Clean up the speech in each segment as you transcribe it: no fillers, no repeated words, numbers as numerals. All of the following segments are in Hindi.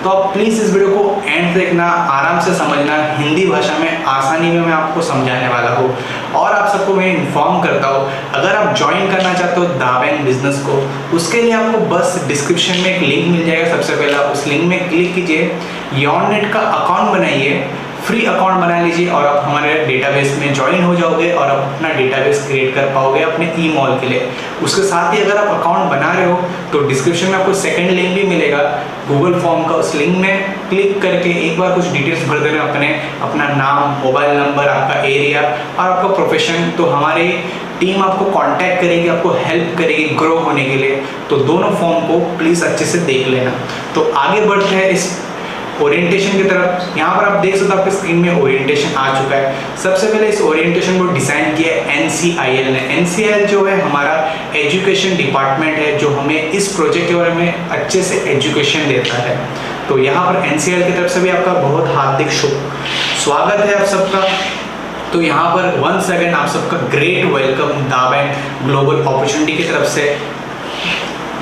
तो आप प्लीज़ इस वीडियो को एंड देखना, आराम से समझना, हिंदी भाषा में आसानी में मैं आपको समझाने वाला हूँ। और आप सबको मैं इन्फॉर्म करता हूँ, अगर आप ज्वाइन करना चाहते हो दाबैंक बिजनेस को, उसके लिए आपको बस डिस्क्रिप्शन में एक लिंक मिल जाएगा। सबसे पहले आप उस लिंक में क्लिक कीजिए, YONNET का अकाउंट बनाइए, फ्री अकाउंट बना लीजिए और आप हमारे डेटाबेस में ज्वाइन हो जाओगे और आप अपना डेटाबेस क्रिएट कर पाओगे अपने ईमेल के लिए। उसके साथ ही अगर आप अकाउंट बना रहे हो तो डिस्क्रिप्शन में आपको सेकंड लिंक भी मिलेगा गूगल फॉर्म का। उस लिंक में क्लिक करके एक बार कुछ डिटेल्स भर देना, अपना नाम, मोबाइल नंबर, आपका एरिया और आपका प्रोफेशन। तो हमारी टीम आपको कांटेक्ट करेगी, आपको हेल्प करेगी ग्रो होने के लिए। तो दोनों फॉर्म को प्लीज़ अच्छे से देख लेना। तो आगे बढ़ते हैं इस ओरिएंटेशन की तरफ। यहाँ पर आप देख सकते हो आपके स्क्रीन में ओरिएंटेशन आ चुका है। सबसे पहले इस ओरिएंटेशन को डिज़ाइन किया है NCIL ने। NCIL जो है हमारा एजुकेशन डिपार्टमेंट है, जो हमें इस प्रोजेक्ट के बारे में अच्छे से एजुकेशन देता है। तो यहाँ पर NCIL की तरफ से भी आपका बहुत हार्दिक स्वागत है आप सबका। तो यहाँ पर वंस अगेन आप सबका ग्रेट वेलकम दाबैंक ग्लोबल अपॉर्चुनिटी की तरफ से।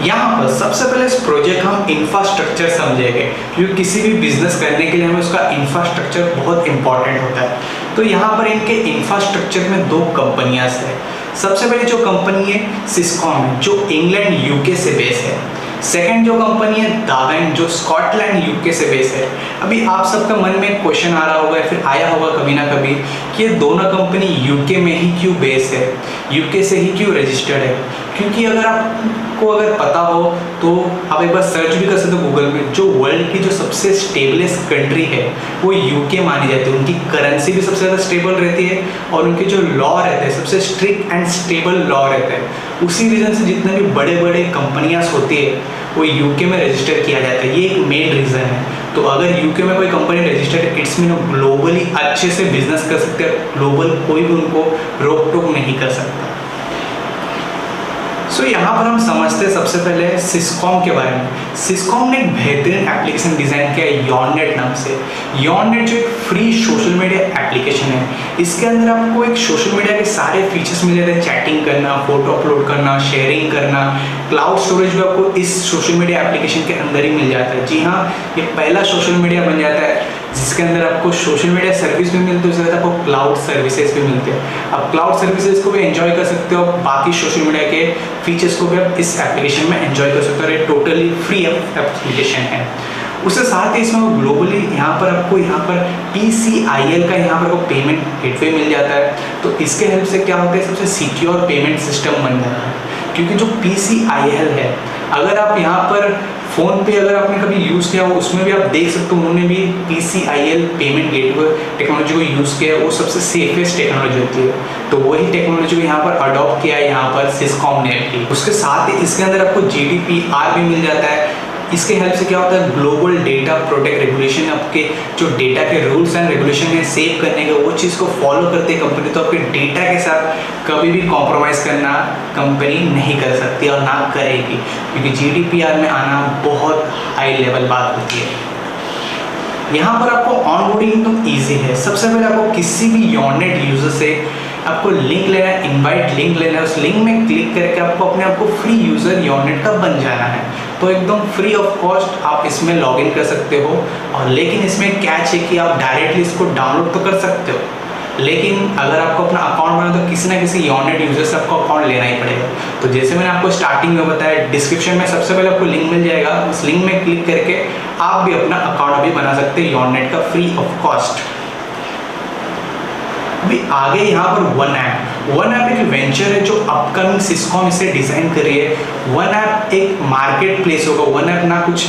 यहाँ पर सबसे पहले इस प्रोजेक्ट हम इंफ्रास्ट्रक्चर समझेंगे, क्योंकि किसी भी बिजनेस करने के लिए हमें उसका इंफ्रास्ट्रक्चर बहुत इंपॉर्टेंट होता है। तो यहाँ पर इनके इंफ्रास्ट्रक्चर में दो कंपनियां हैं। सबसे पहले जो कंपनी है सिस्कॉम है, जो इंग्लैंड UK से बेस है। सेकंड जो कंपनी है दाबैंक, जो स्कॉटलैंड UK से बेस है। अभी आप सबका मन में एक क्वेश्चन आ रहा होगा या फिर आया होगा कभी ना कभी कि ये दोनों कंपनी UK में ही क्यों बेस है, UK से ही क्यों रजिस्टर्ड है। क्योंकि अगर आपको पता हो तो आप एक बार सर्च भी कर सकते हो गूगल में, जो वर्ल्ड की जो सबसे स्टेबलेस्ट कंट्री है वो UK मानी जाती है। उनकी करेंसी भी सबसे ज़्यादा स्टेबल रहती है और उनके जो लॉ रहते हैं सबसे स्ट्रिक्ट एंड स्टेबल लॉ रहते हैं। उसी रीज़न से जितने भी बड़े बड़े कंपनियां होती है वो UK में रजिस्टर किया जाता है। ये एक मेन रीज़न है। तो अगर UK में कोई कंपनी रजिस्टर्ड है, इट्स मीन ग्लोबली अच्छे से बिजनेस कर सकते हैं, ग्लोबल कोई भी उनको रोक टोक नहीं कर सकता। सो यहाँ पर हम समझते हैं सबसे पहले सिस्कॉम के बारे में। सिस्कॉम ने एक बेहतरीन एप्लीकेशन डिज़ाइन किया है YONNET नाम से। YONNET जो एक फ्री सोशल मीडिया एप्लीकेशन है, इसके अंदर आपको एक सोशल मीडिया के सारे फीचर्स मिल जाते हैं। चैटिंग करना, फोटो अपलोड करना, शेयरिंग करना, क्लाउड स्टोरेज भी आपको इस सोशल मीडिया एप्लीकेशन के अंदर ही मिल जाता है। जी हाँ, ये पहला सोशल मीडिया बन जाता है जिसके अंदर आपको सोशल मीडिया सर्विस भी मिलती है, उसके साथ आपको क्लाउड सर्विसेज भी मिलते हैं। आप क्लाउड सर्विसेज को भी एंजॉय कर सकते हो, बाकी सोशल मीडिया के फीचर्स को भी आप इस एप्लीकेशन में एंजॉय कर सकते हो। ये टोटली फ्री एप्लीकेशन है। उसके साथ ही इसमें ग्लोबली यहाँ पर PCIL का यहाँ पर पेमेंट गेटवे मिल जाता है। तो इसके हेल्प से क्या होता है, सबसे सिक्योर पेमेंट सिस्टम बन जाता है। क्योंकि जो PCIL है, अगर आप यहाँ पर फ़ोन पे अगर आपने कभी यूज़ किया हो, उसमें भी आप देख सकते हो उन्होंने भी PCIL पेमेंट गेटवे टेक्नोलॉजी को यूज़ किया है। वो सबसे सेफेस्ट टेक्नोलॉजी होती है। तो वही टेक्नोलॉजी को यहाँ पर अडॉप्ट किया है यहाँ पर सिस्कॉम ने भी। उसके साथ ही इसके अंदर आपको GDPR भी मिल जाता है। इसके हेल्प से क्या होता है, ग्लोबल डेटा प्रोटेक्ट रेगुलेशन, आपके जो डेटा के रूल्स एंड रेगुलेशन है सेव करने के, वो चीज़ को फॉलो करते हैं कंपनी। तो आपके डेटा के साथ कभी भी कॉम्प्रोमाइज़ करना कंपनी नहीं कर सकती और ना करेगी, क्योंकि GDPR में आना बहुत हाई लेवल बात होती है। यहाँ पर आपको ऑनबोर्डिंग तो ईजी है। सबसे पहले आपको किसी भी YONNET यूजर से आपको लिंक लेना है, इनवाइट लिंक लेना है। उस लिंक में क्लिक करके आपको अपने आप को फ्री यूज़र YONNET का बन जाना है। तो एकदम फ्री ऑफ कॉस्ट आप इसमें लॉगिन कर सकते हो। और लेकिन इसमें कैच है कि आप डायरेक्टली इसको डाउनलोड तो कर सकते हो, लेकिन अगर आपको अपना अकाउंट बनाना तो किसी ना किसी YONNET यूजर से आपको अकाउंट लेना ही पड़ेगा। तो जैसे मैंने आपको स्टार्टिंग में बताया, डिस्क्रिप्शन में सबसे पहले आपको लिंक मिल जाएगा। उस लिंक में क्लिक करके आप भी अपना अकाउंट अभी बना सकते हैं YONNET का फ्री ऑफ कॉस्ट। अभी आगे यहाँ पर वन ऐप एक वेंचर है जो अपकमिंग सिस्कॉम इसे डिज़ाइन कर रही है। वन ऐप एक मार्केट प्लेस होगा। वन ऐप ना कुछ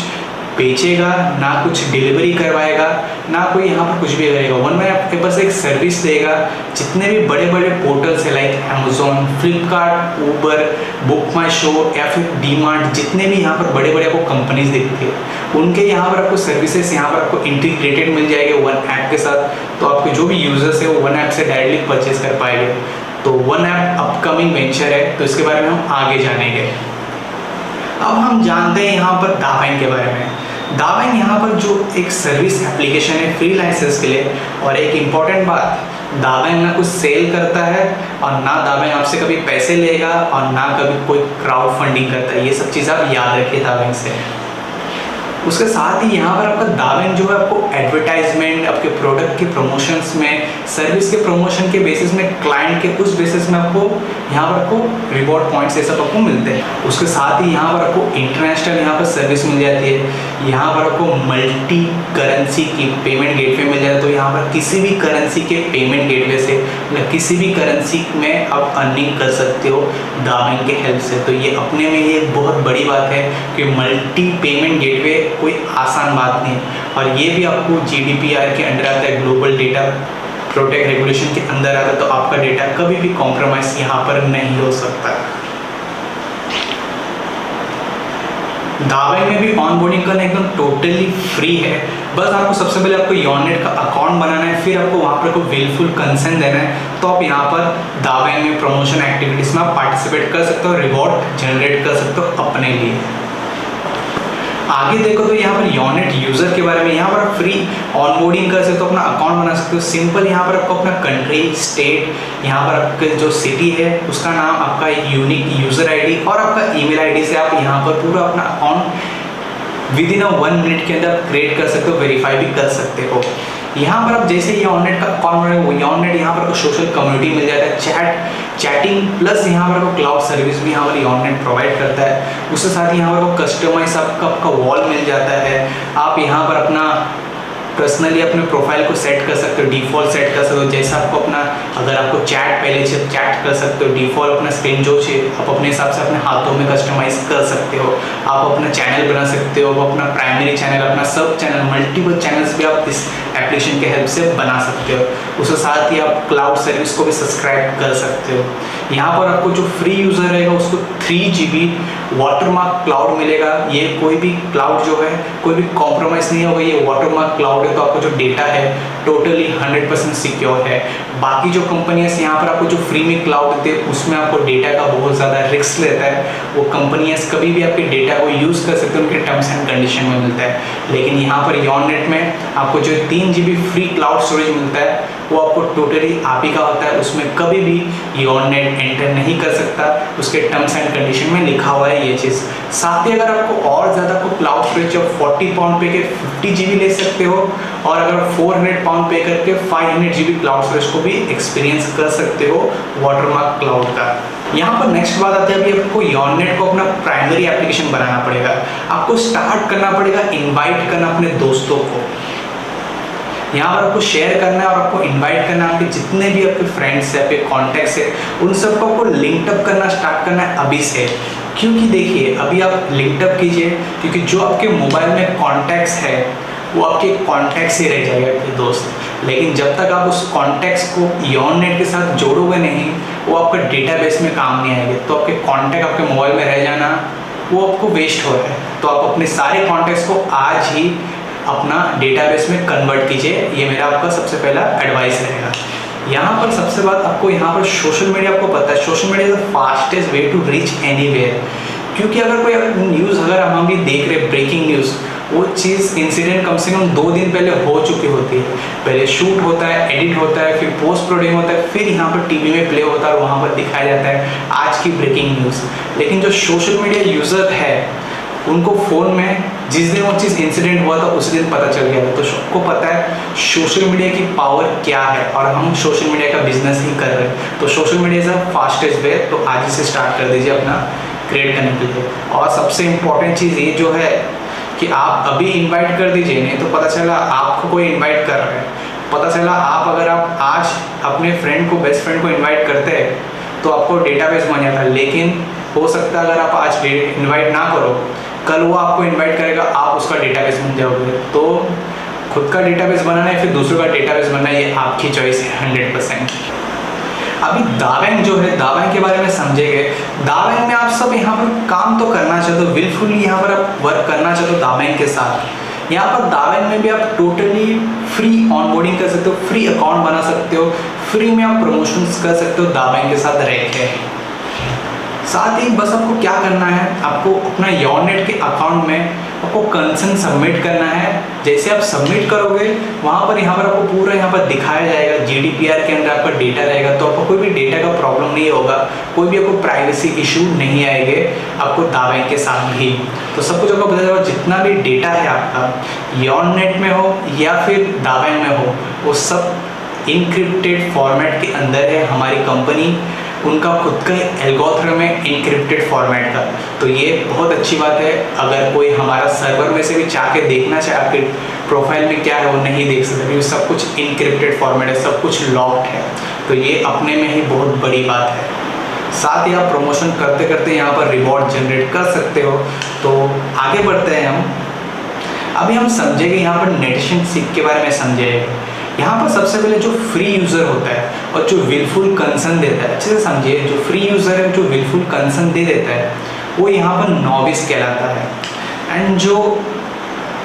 बेचेगा, ना कुछ डिलीवरी करवाएगा, ना कोई यहाँ पर कुछ भी करेगा। वन ऐप के बस एक सर्विस देगा। जितने भी बड़े बड़े पोर्टल्स है like Amazon, Flipkart, Uber, Book My Show या फिर DMart, जितने भी यहाँ पर बड़े बड़े आपको कंपनीज दिखती है, उनके यहाँ पर आपको सर्विसेज यहाँ पर आपको इंटीग्रेटेड मिल जाएंगे वन ऐप के साथ। तो आपके जो भी यूजर्स है वो वन ऐप से डायरेक्टली परचेज कर पाएंगे। तो वन ऐप अपकमिंग वेंचर है, तो इसके बारे में हम आगे जानेंगे। अब हम जानते हैं यहाँ पर दाबैंक के बारे में। दाबैंक यहाँ पर जो एक सर्विस एप्लीकेशन है फ्रीलांसर्स के लिए। और एक इम्पॉर्टेंट बात, दाबैंक ना कुछ सेल करता है और ना दाबैंक आपसे कभी पैसे लेगा और ना कभी कोई क्राउड फंडिंग करता है। ये सब चीज़ आप याद रखिए दाबैंक से। उसके साथ ही यहाँ पर आपका दावैंग जो है आपको एडवर्टाइजमेंट, आपके प्रोडक्ट के प्रमोशंस में, सर्विस के प्रमोशन के बेसिस में, क्लाइंट के उस बेसिस में आपको यहाँ पर आपको रिवॉर्ड पॉइंट्स ये सब आपको मिलते हैं। उसके साथ ही यहाँ पर आपको इंटरनेशनल यहाँ पर सर्विस मिल जाती है। यहाँ पर आपको मल्टी करेंसी की पेमेंट गेटवे मिल जाता है। तो यहाँ पर किसी भी करेंसी के पेमेंट गेटवे से मतलब किसी भी करेंसी में आप अर्निंग कर सकते हो दावैंग के हेल्प से। तो ये अपने में ये बहुत बड़ी बात है कि मल्टी पेमेंट गेटवे कोई आसान बात नहीं है। और ये भी आपको GDPR के अंडर आता है, ग्लोबल डेटा प्रोटेक्ट रेगुलेशन के अंदर आता है। तो आपका डेटा कभी भी कॉम्प्रोमाइज यहाँ पर नहीं हो सकता। दावैंग में भी ऑनबोर्डिंग करना एकदम टोटली फ्री है। बस आपको सबसे पहले आपको योनेट का अकाउंट बनाना है, फिर आपको वहाँ पर विलफुल कंसेंट देना है। तो आप यहाँ पर दावैंग में प्रमोशन एक्टिविटीज में आप पार्टिसिपेट कर सकते हो, रिवॉर्ड जनरेट कर सकते हो अपने लिए। आगे देखो तो यहाँ पर योनेट यूजर के बारे में, यहाँ पर आप फ्री ऑनबोर्डिंग कर सकते हो, अपना अकाउंट बना सकते हो। सिंपल यहाँ पर आपको अपना कंट्री, स्टेट, यहाँ पर आपके जो सिटी है उसका नाम, आपका यूनिक यूजर आईडी और आपका ईमेल आईडी से आप यहाँ पर पूरा अपना अकाउंट विद इन 1 मिनट के अंदर क्रिएट कर सकते हो, वेरीफाई भी कर सकते हो। यहाँ पर आप जैसे ये योनेट का अकाउंट बनाए, योनेट यहाँ पर सोशल कम्युनिटी मिल जाता है, चैटिंग प्लस यहाँ पर आपको क्लाउड सर्विस भी यहाँ पर योनेट प्रोवाइड करता है। उसके साथ ही यहाँ पर आपको कस्टमाइज आपका वॉल मिल जाता है। आप यहाँ पर अपना पर्सनली अपने प्रोफाइल को सेट कर सकते हो, डिफ़ॉल्ट सेट कर सकते हो। जैसा आपको अपना, अगर आपको चैट पहले से चैट कर सकते हो, डिफ़ॉल्ट अपना स्क्रीन जो है आप अपने हिसाब से अपने हाथों में कस्टमाइज कर सकते हो। आप अपना चैनल बना सकते हो, अपना प्राइमरी चैनल, अपना सब चैनल, मल्टीपल चैनल्स भी आप इस एप्लीकेशन के हेल्प से बना सकते हो। उसके साथ ही आप क्लाउड सर्विस को भी सब्सक्राइब कर सकते हो। यहाँ पर आपको जो फ्री यूज़र रहेगा उसको 3 GB वाटरमार्क क्लाउड मिलेगा। ये कोई भी क्लाउड जो है कोई भी कॉम्प्रोमाइज़ नहीं होगा, ये वाटरमार्क क्लाउड है। तो आपको जो डेटा है टोटली 100% सिक्योर है। बाकी जो कंपनियां यहाँ पर आपको जो फ्री में क्लाउड देते हैं उसमें आपको डेटा का बहुत ज़्यादा रिस्क लेता है। वो कंपनियां कभी भी आपके डेटा को यूज़ कर सकते हैं, उनके टर्म्स एंड कंडीशन में मिलता है। लेकिन यहाँ पर योनेट में आपको जो 3 GB फ्री क्लाउड स्टोरेज मिलता है वो आपको टोटली आप ही का होता है। उसमें कभी भी योनेट एंटर नहीं कर सकता, उसके टर्म्स एंड कंडीशन में लिखा हुआ है ये चीज़। साथ ही अगर आपको और ज़्यादा को क्लाउड स्टोरेज 40 पाउंड पे के 50 GB ले सकते हो, और अगर 400 पाउंड पे करके 500 GB क्लाउड स्टोरेज को भी एक्सपीरियंस कर सकते हो वाटरमार्क क्लाउड का। यहाँ पर नेक्स्ट बात आती है, अभी आपको योनेट को अपना प्राइमरी एप्लीकेशन बनाना पड़ेगा। आपको स्टार्ट करना पड़ेगा इनवाइट करना अपने दोस्तों को, यहाँ पर आपको शेयर करना है और आपको इनवाइट करना है आपके जितने भी आपके फ्रेंड्स है, आपके कॉन्टैक्ट्स है, उन सबको आपको लिंकअप करना स्टार्ट करना है अभी से। क्योंकि देखिए अभी आप लिंकअप कीजिए, क्योंकि जो आपके मोबाइल में कॉन्टैक्ट्स है वो आपके कॉन्टैक्ट्स ही रह जाएगा आपके दोस्त। लेकिन जब तक आप उस कॉन्टैक्ट्स को योनेट के साथ जोड़ोगे नहीं, वो आपका डेटाबेस में काम नहीं आएंगे। तो आपके कॉन्टैक्ट आपके मोबाइल में रह जाना वो आपको वेस्ट हो रहा है। तो आप अपने सारे कॉन्टैक्ट्स को आज ही अपना डेटाबेस में कन्वर्ट कीजिए, ये मेरा आपका सबसे पहला एडवाइस रहेगा। यहाँ पर सबसे बात आपको यहाँ पर सोशल मीडिया, आपको पता है social media is the fastest way to reach anywhere. क्योंकि अगर कोई न्यूज़ अगर हम भी देख रहे ब्रेकिंग न्यूज़, वो चीज़ इंसिडेंट कम से कम 2 दिन पहले हो चुकी होती है। पहले शूट होता है, एडिट होता है, फिर पोस्ट प्रोडक्शन होता है, फिर यहाँ पर टीवी में प्ले होता है और वहाँ पर दिखाया जाता है आज की ब्रेकिंग न्यूज़। लेकिन जो सोशल मीडिया यूज़र है उनको फ़ोन में जिस दिन वो चीज़ इंसिडेंट हुआ था उस दिन पता चल गया था। तो सबको पता है सोशल मीडिया की पावर क्या है, और हम सोशल मीडिया का बिजनेस ही कर रहे हैं। तो social media is the fastest वे। तो आज ही से स्टार्ट कर दीजिए अपना क्रिएट करने के लिए। और सबसे इम्पोर्टेंट चीज़ ये जो है कि आप अभी इन्वाइट कर दीजिए, नहीं तो पता चला आपको कोई इन्वाइट कर रहा है, पता चला आप अगर आप आज अपने फ्रेंड को, बेस्ट फ्रेंड को इन्वाइट करते हैं तो आपको डेटाबेस बन जाता है। लेकिन हो सकता है अगर आप आज इन्वाइट ना करो, कल वो आपको इनवाइट करेगा, आप उसका डेटाबेस बन जाओगे। तो खुद का डेटाबेस बनाना है फिर दूसरों का डेटाबेस बनना है, ये आपकी चॉइस है 100%। अभी दावैंग जो है, दावैंग के बारे में समझेंगे। दावैंग में आप सब यहाँ पर काम तो करना चाहते हो, विलफुली यहाँ पर आप वर्क करना चाहते हो दावैंग के साथ। यहाँ पर दावैंग में भी आप टोटली फ्री ऑनबोर्डिंग कर सकते हो, फ्री अकाउंट बना सकते हो, फ्री में आप प्रमोशंस कर सकते हो दावैंग के साथ रह के। साथ ही बस आपको क्या करना है, आपको अपना योनेट के अकाउंट में आपको कंसेंट सबमिट करना है जैसे आप सबमिट करोगे वहाँ पर आपको पूरा यहाँ पर दिखाया जाएगा, GDPR के अंदर आपका डेटा रहेगा, तो आपको कोई भी डेटा का प्रॉब्लम नहीं होगा, कोई भी आपको प्राइवेसी इशू नहीं आएंगे आपको दावैंक के साथ भी। तो सब कुछ आपको पता चलेगा, जितना भी डेटा है आपका YONNET में हो या फिर दावैंक में हो, वो सब इनक्रिप्टेड फॉर्मेट के अंदर है। हमारी कंपनी उनका खुद का एल्गोरिथम है इनक्रिप्टेड फॉर्मेट का, तो ये बहुत अच्छी बात है। अगर कोई हमारा सर्वर में से भी चाह के देखना चाहे आपके प्रोफाइल में क्या है, वो नहीं देख सकते, क्योंकि सब कुछ इनक्रिप्टेड फॉर्मेट है, सब कुछ लॉक्ड है। तो ये अपने में ही बहुत बड़ी बात है। साथ ही आप प्रमोशन करते करते यहाँ पर रिवॉर्ड जनरेट कर सकते हो। तो आगे बढ़ते हैं हम। अभी हम समझेंगे यहाँ पर नेटिशन सीख के बारे में समझेंगे। यहाँ पर सबसे पहले जो फ्री यूज़र होता है और जो विलफुल कंसर्न देता है, अच्छे से समझिए, जो फ्री यूज़र है जो विलफुल कंसर्न दे देता है वो यहाँ पर नॉविस कहलाता है। एंड जो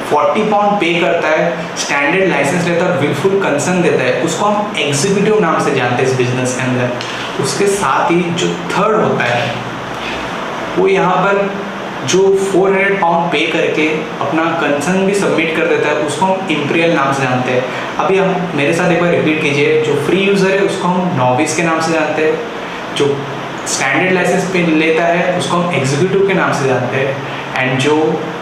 40 पाउंड पे करता है, स्टैंडर्ड लाइसेंस लेता है और विलफुल कंसर्न देता है, उसको हम एग्जीक्यूटिव नाम से जानते हैं इस बिजनेस के अंदर। उसके साथ ही जो थर्ड होता है वो यहाँ पर जो 400 पाउंड पे करके अपना कंसर्न भी सबमिट कर देता है, उसको हम इम्पीरियल नाम से जानते हैं। अभी हम मेरे साथ एक बार रिपीट कीजिए, जो फ्री यूज़र है उसको हम नॉविस के नाम से जानते हैं, जो स्टैंडर्ड लाइसेंस पे लेता है उसको हम एग्जीक्यूटिव के नाम से जानते हैं, एंड जो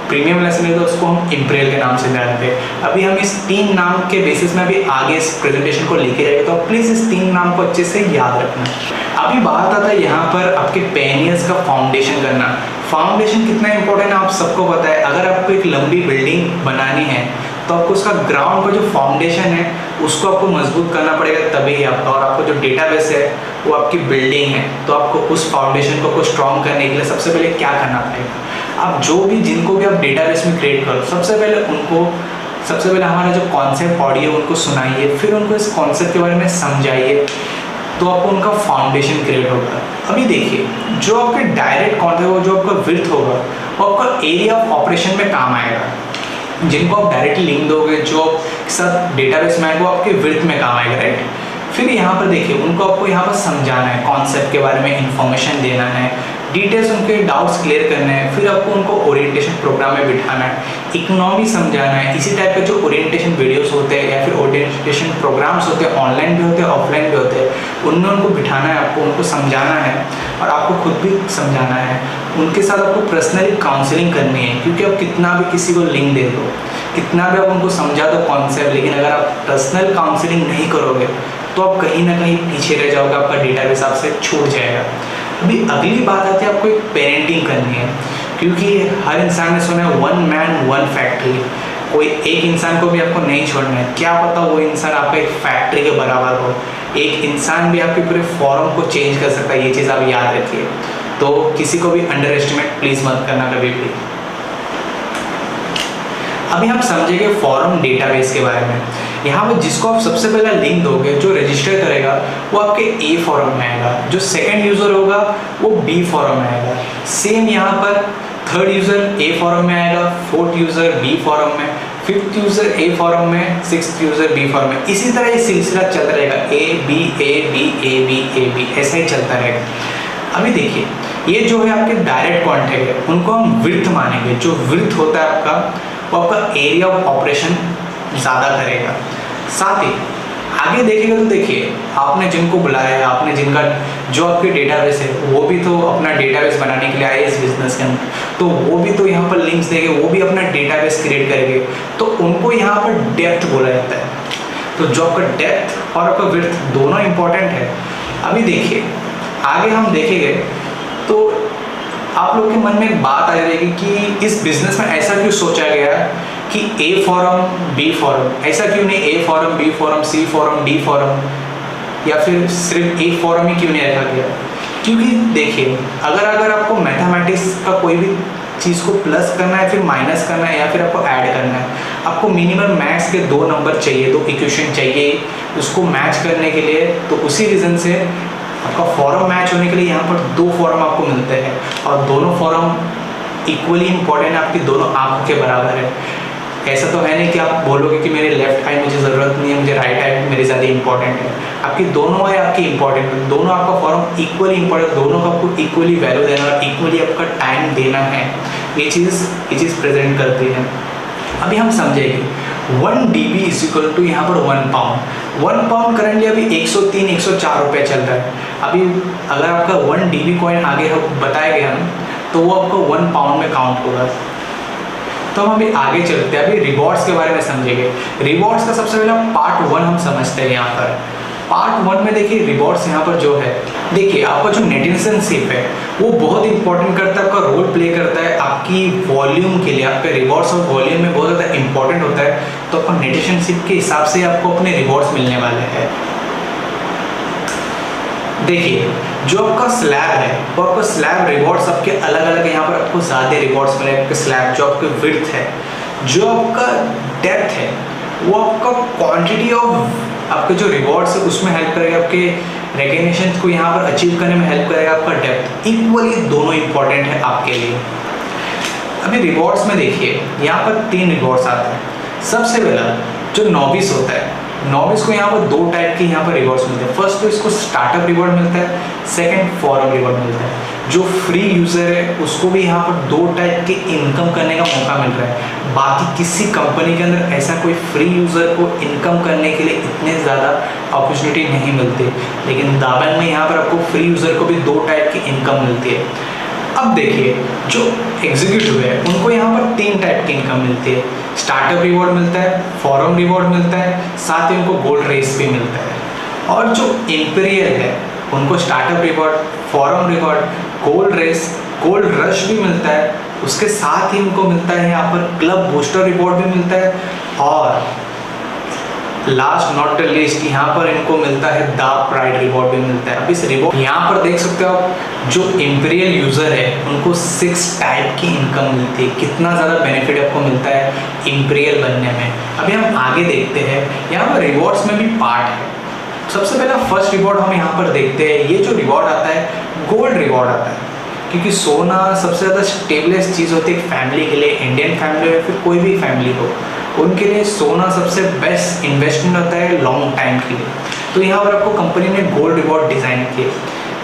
प्रीमियम लाइसेंस लेता है उसको हम इम्पीरियल के नाम से जानते हैं। अभी हम इस 3 नाम के बेसिस में अभी आगे इस प्रेजेंटेशन को लेके जाएंगे, तो प्लीज़ इस 3 नाम को अच्छे से याद रखना। अभी बात आता है यहाँ पर आपके पेनियर्स का फाउंडेशन करना। फाउंडेशन कितना इंपॉर्टेंट है आप सबको पता है। अगर आपको एक लंबी बिल्डिंग बनानी है तो आपको उसका ग्राउंड का जो फाउंडेशन है उसको आपको मजबूत करना पड़ेगा, तभी आपका और आपको जो डेटाबेस है वो आपकी बिल्डिंग है। तो आपको उस फाउंडेशन को स्ट्रॉन्ग करने के लिए सबसे पहले क्या करना पड़ेगा, आप जो भी जिनको भी आप डेटाबेस में क्रिएट करो, सबसे पहले हमारा जो कॉन्सेप्ट ऑडियो उनको सुनाइए, फिर उनको इस कॉन्सेप्ट के बारे में समझाइए, तो आपको उनका फाउंडेशन क्रिएट होगा। अभी देखिए, जो आपके डायरेक्ट कॉन्टेंट हो, जो आपका विर्थ होगा वो आपका एरिया ऑफ ऑपरेशन में काम आएगा। जिनको आप डायरेक्टली लिंक दोगे, जो सब डेटाबेस में आएगा वो आपके विर्थ में काम आएगा, राइट। फिर यहाँ पर देखिए, उनको आपको यहाँ पर समझाना है, कॉन्सेप्ट के बारे में इंफॉर्मेशन देना है, डिटेल्स उनके डाउट्स क्लियर करने हैं, फिर आपको उनको ओरिएंटेशन प्रोग्राम में बिठाना है, इकोनॉमी समझाना है। इसी टाइप के जो ओरिएंटेशन वीडियोस होते हैं या फिर ओरिएंटेशन प्रोग्राम्स होते हैं, ऑनलाइन भी होते हैं ऑफलाइन भी होते हैं, उनमें उनको बिठाना है, आपको उनको समझाना है और आपको खुद भी समझाना है। उनके साथ आपको पर्सनली काउंसलिंग करनी है, क्योंकि आप कितना भी किसी को लिंक दे दो, कितना भी आप उनको समझा दो कॉन्सेप्ट, लेकिन अगर आप पर्सनल काउंसलिंग नहीं करोगे तो आप कहीं ना कहीं पीछे रह जाओगे, आपका डेटाबेस आपसे छूट जाएगा। अभी अगली बात आती है, आपको एक पेरेंटिंग करनी है, क्योंकि हर इंसान ने सुना है 1 मैन 1 फैक्ट्री। कोई एक इंसान को भी आपको नहीं छोड़ना है, क्या पता वो इंसान आपका एक फैक्ट्री के बराबर हो। एक इंसान भी आपके पूरे फॉर्म को चेंज कर सकता है, ये चीज़ आप याद रखिए। तो किसी को भी अंडर एस्टिमेट प्लीज़ मत करना कभी भी। अभी हम समझेंगे फॉर्म डेटाबेस के बारे में। यहाँ पर जिसको आप सबसे पहला लिंक दोगे, जो रजिस्टर करेगा वो आपके ए फॉर्म में आएगा, जो सेकंड यूज़र होगा वो बी फॉर्म में आएगा, सेम यहाँ पर थर्ड यूज़र ए फॉर्म में आएगा, फोर्थ यूज़र बी फॉर्म में, फिफ्थ यूज़र ए फॉर्म में, सिक्स्थ यूज़र बी फॉर्म में। इसी तरह ये सिलसिला चलता रहेगा, A B A B A B A B, ऐसा ही चलता रहेगा। अभी देखिए, ये जो है आपके डायरेक्ट कॉन्टैक्ट है, उनको हम विर्थ मानेंगे। जो विर्थ होता है आपका, वो आपका एरिया ऑफ ऑपरेशन ज़्यादा करेगा। साथ ही आगे देखेगा तो देखिए, आपने जिनको बुलाया है, आपने जिनका जो आपके डेटाबेस है, वो भी तो अपना डेटाबेस बनाने के लिए आए इस बिजनेस के अंदर, तो वो भी तो यहाँ पर लिंक्स देंगे, वो भी अपना डेटाबेस क्रिएट करेंगे, तो उनको यहाँ पर डेप्थ बोला जाता है। तो जो आपका डेप्थ और आपका विड्थ दोनों इंपॉर्टेंट है। अभी देखिए, आगे हम देखेंगे तो आप लोग के मन में एक बात आ जाएगी कि इस बिजनेस में ऐसा क्यों सोचा गया कि ए फॉरम बी फॉरम, ऐसा क्यों नहीं ए फॉरम बी फॉरम सी फॉरम डी फॉरम, या फिर सिर्फ ए फॉरम ही क्यों नहीं रखा गया? क्योंकि देखिए, अगर आपको मैथमेटिक्स का कोई भी चीज़ को प्लस करना है, फिर माइनस करना है, या फिर आपको ऐड करना है, आपको मिनिमम मैथ्स के 2 नंबर चाहिए, 2 इक्वेशन चाहिए उसको मैच करने के लिए। तो उसी रीज़न से आपका फॉर्म मैच होने के लिए यहाँ पर 2 फॉर्म आपको मिलते हैं, और दोनों फॉर्म इक्वली इम्पॉर्टेंट है, आपकी दोनों आँखों के बराबर है। ऐसा तो है नहीं कि आप बोलोगे कि मेरे लेफ्ट आई मुझे ज़रूरत नहीं है, मुझे राइट आई मेरे ज़्यादा इंपॉर्टेंट है। आपकी दोनों है आपकी इंपॉर्टेंट है, दोनों आपका फॉर्म इक्वली इंपॉर्टेंट, दोनों को आपको इक्वली वैल्यू देना और इक्वली आपका टाइम देना है। ये चीज़ प्रेजेंट करती है। अभी हम समझेंगे 1 DB इज इक्वल टू यहाँ पर 1 पाउंड। 1 पाउंड करंटली अभी 103 104 रुपये चल रहा है। अभी अगर आपका 1 DB कॉइन आगे बताया गया हम, तो वो आपको 1 पाउंड में काउंट होगा। तो हम अभी आगे चलते हैं, अभी रिवॉर्ड्स के बारे में समझेंगे। रिवॉर्ड्स का सबसे पहला पार्ट 1 हम समझते हैं। यहाँ पर पार्ट 1 में देखिए रिवॉर्ड्स यहाँ पर जो है, देखिए आपका जो नेट रिलेशनशिप है वो बहुत इंपॉर्टेंट करता है, आपका रोल प्ले करता है आपकी वॉल्यूम के लिए। आपके रिवॉर्ड्स और वॉल्यूम में बहुत ज़्यादा इंपॉर्टेंट होता है। तो आपका नेट रिलेशनशिप के हिसाब से आपको अपने रिवॉर्ड्स मिलने वाले हैं। देखिए जो आपका स्लैब है वो आपका स्लैब रिवॉर्ड्स आपके अलग अलग, यहाँ पर आपको ज़्यादा रिवॉर्ड्स मिलेंगे। आपके स्लैब जो आपके विड्थ है, जो आपका डेप्थ है, वो आपका क्वांटिटी ऑफ आपके जो रिवॉर्ड्स है उसमें हेल्प करेगा, आपके रिकग्निशन को यहाँ पर अचीव करने में हेल्प करेगा। आपका डेप्थ इक्वली दोनों इंपॉर्टेंट है आपके लिए। अभी रिवॉर्ड्स में देखिए यहाँ पर 3 रिवॉर्ड्स आते हैं। सबसे पहला जो नॉविस होता है, नॉविस को यहाँ पर 2 टाइप के यहाँ पर रिवॉर्ड्स मिलते हैं। फर्स्ट तो इसको स्टार्टअप रिवॉर्ड मिलता है, सेकंड फॉरम रिवॉर्ड मिलता है। जो फ्री यूज़र है उसको भी यहाँ पर 2 टाइप के इनकम करने का मौका मिल रहा है। बाकी किसी कंपनी के अंदर ऐसा कोई फ्री यूज़र को इनकम करने के लिए इतने ज़्यादा अपॉर्चुनिटी नहीं मिलती, लेकिन दाबैंक में यहाँ पर आपको फ्री यूज़र को भी 2 टाइप की इनकम मिलती है। अब देखिए जो एग्जीक्यूटिव है उनको यहाँ पर 3 टाइप की इनकम मिलती है। स्टार्टअप रिवॉर्ड मिलता है, फॉरम रिवॉर्ड मिलता है, साथ ही उनको गोल्ड रेस भी मिलता है। और जो इंपीरियल है उनको startup reward, forum reward, gold race, gold rush भी मिलता है। उसके साथ ही उनको मिलता है यहाँ पर क्लब बूस्टर रिवॉर्ड भी मिलता है। और लास्ट नॉट द लीस्ट यहाँ पर इनको मिलता है द प्राइड रिवॉर्ड भी मिलता है। अब इस रिवॉर्ड यहाँ पर देख सकते हो आप, जो इंपीरियल यूज़र है उनको 6 टाइप की इनकम मिलती है। कितना ज़्यादा बेनिफिट आपको मिलता है इंपीरियल बनने में। अभी हम आगे देखते हैं, यहाँ पर रिवॉर्ड्स में भी पार्ट है। सबसे पहला फर्स्ट रिवॉर्ड हम यहाँ पर देखते हैं। ये जो रिवॉर्ड आता है गोल्ड रिवॉर्ड आता है, क्योंकि सोना सबसे ज़्यादा स्टेबलेस्ट चीज़ होती है एक फैमिली के लिए। इंडियन फैमिली हो या फिर कोई भी फैमिली हो, उनके लिए सोना सबसे बेस्ट इन्वेस्टमेंट होता है लॉन्ग टाइम के लिए। तो यहाँ पर आपको कंपनी ने गोल्ड रिवॉर्ड डिज़ाइन किए।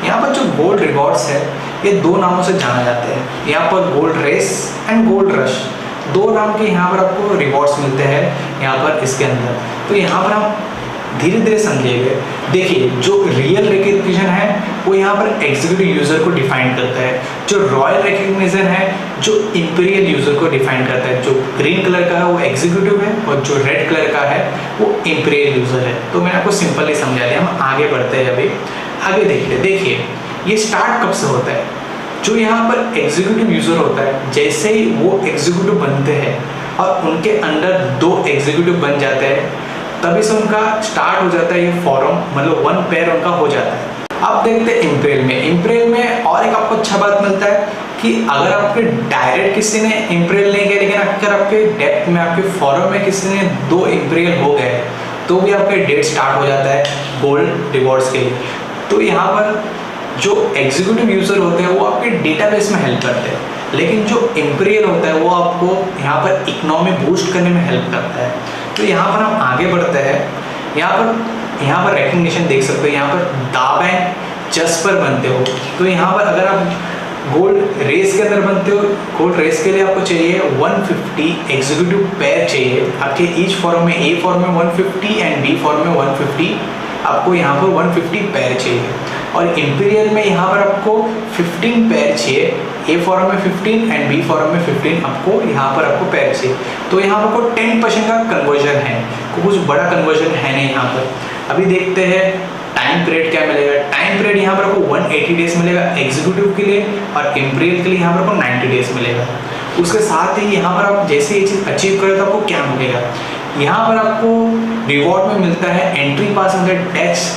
यहाँ पर जो गोल्ड रिवॉर्ड्स है ये 2 नामों से जाना जाते हैं। यहाँ पर gold race and gold rush, 2 नाम के यहाँ पर आपको रिवॉर्ड्स मिलते हैं यहाँ पर इसके अंदर। तो यहाँ पर हम धीरे धीरे समझिएगा। देखिए जो रियल रिकग्निशन है वो यहाँ पर एग्जीक्यूटिव यूज़र को डिफाइन करता है। जो रॉयल रिकग्निशन है जो इंपीरियल यूज़र को डिफाइन करता है। जो ग्रीन कलर का है वो एग्जीक्यूटिव है और जो रेड कलर का है वो इंपीरियल यूज़र है। तो मैंने आपको सिंपली समझा दिया। हम आगे बढ़ते हैं। अभी आगे देखिए ये स्टार्ट कब से होता है। जो यहाँ पर एग्जीक्यूटिव यूज़र होता है, जैसे ही वो एग्जीक्यूटिव बनते हैं और उनके अंडर 2 एग्जीक्यूटिव बन जाते हैं, तभी से उनका स्टार्ट हो जाता है ये फॉरम, मतलब 1 पेयर उनका हो जाता है। अब देखते हैं इंपीरियल में। इंपीरियल में और एक आपको अच्छा बात मिलता है कि अगर आपके डायरेक्ट किसी ने इंपीरियल नहीं किया, लेकिन अगर आपके डेप्थ में आपके फॉरम में किसी ने 2 इंपीरियल हो गए, तो भी आपके डेट स्टार्ट हो जाता है गोल्ड रिवॉर्ड्स के लिए। तो यहाँ पर जो एग्जीक्यूटिव यूज़र होते हैं वो आपके डेटाबेस में हेल्प करते हैं, लेकिन जो इंपीरियल होता है वो आपको यहाँ पर इकोनॉमी बूस्ट करने में हेल्प करता है। तो यहाँ पर हम आगे बढ़ते हैं। यहाँ पर रिकग्निशन देख सकते हो। यहाँ पर दाबैंक जस्ट पर बनते हो, तो यहाँ पर अगर आप गोल्ड रेस के अंदर बनते हो, गोल्ड रेस के लिए आपको चाहिए 150 एग्जीक्यूटिव पेयर चाहिए। आपके ईच फॉर्म में, ए फॉर्म में 150 एंड बी फॉर्म में 150, आपको यहाँ पर 150 पेयर चाहिए। और इंपीरियल में यहाँ पर आपको 15 पेयर चाहिए। ए फॉर्म में 15 एंड बी फॉर्म में 15 आपको यहाँ पर आपको पेयर चाहिए। तो यहाँ पर आपको 10% का कन्वर्जन है, कुछ बड़ा कन्वर्जन है नहीं यहाँ पर। अभी देखते हैं टाइम पीरियड क्या मिलेगा। टाइम पीरियड यहाँ पर आपको 180 डेज मिलेगा एग्जीक्यूटिव के लिए, और इंपीरियल के लिए यहाँ पर आपको 90 डेज मिलेगा। उसके साथ ही यहाँ पर आप जैसे ये चीज़ अचीव करें तो आपको क्या मिलेगा। यहाँ पर आपको रिवॉर्ड में मिलता है एंट्री पास मिलता है, टैक्स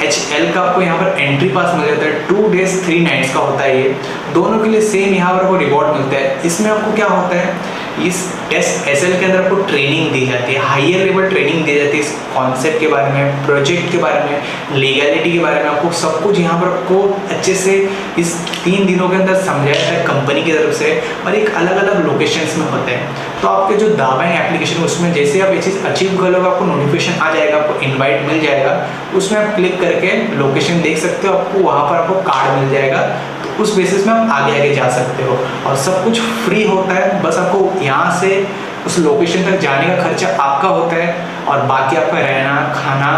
HL का आपको यहाँ पर एंट्री पास मिल जाता है। 2 days 3 nights का होता है। ये दोनों के लिए सेम यहाँ पर आपको रिवॉर्ड मिलता है। इसमें आपको क्या होता है, इस टेस्ट SL के अंदर आपको ट्रेनिंग दी जाती है, हायर लेवल ट्रेनिंग दी जाती है इस कॉन्सेप्ट के बारे में, प्रोजेक्ट के बारे में, लीगैलिटी के बारे में। आपको सब कुछ यहाँ पर आपको अच्छे से इस 3 दिनों के अंदर समझाया जाता है कंपनी की तरफ से, और एक अलग अलग लोकेशंस में होते हैं। तो आपके जो दाबैंक एप्लीकेशन उसमें जैसे आप ये चीज़ अचीव कर लोगे आपको नोटिफिकेशन आ जाएगा, आपको इन्वाइट मिल जाएगा। उसमें आप क्लिक करके लोकेशन देख सकते हो, आपको वहाँ पर आपको कार्ड मिल जाएगा। तो उस बेसिस में आप आगे आगे जा सकते हो और सब कुछ फ्री होता है। बस आपको यहाँ से उस लोकेशन तक जाने का खर्चा आपका होता है और बाकी आपका रहना खाना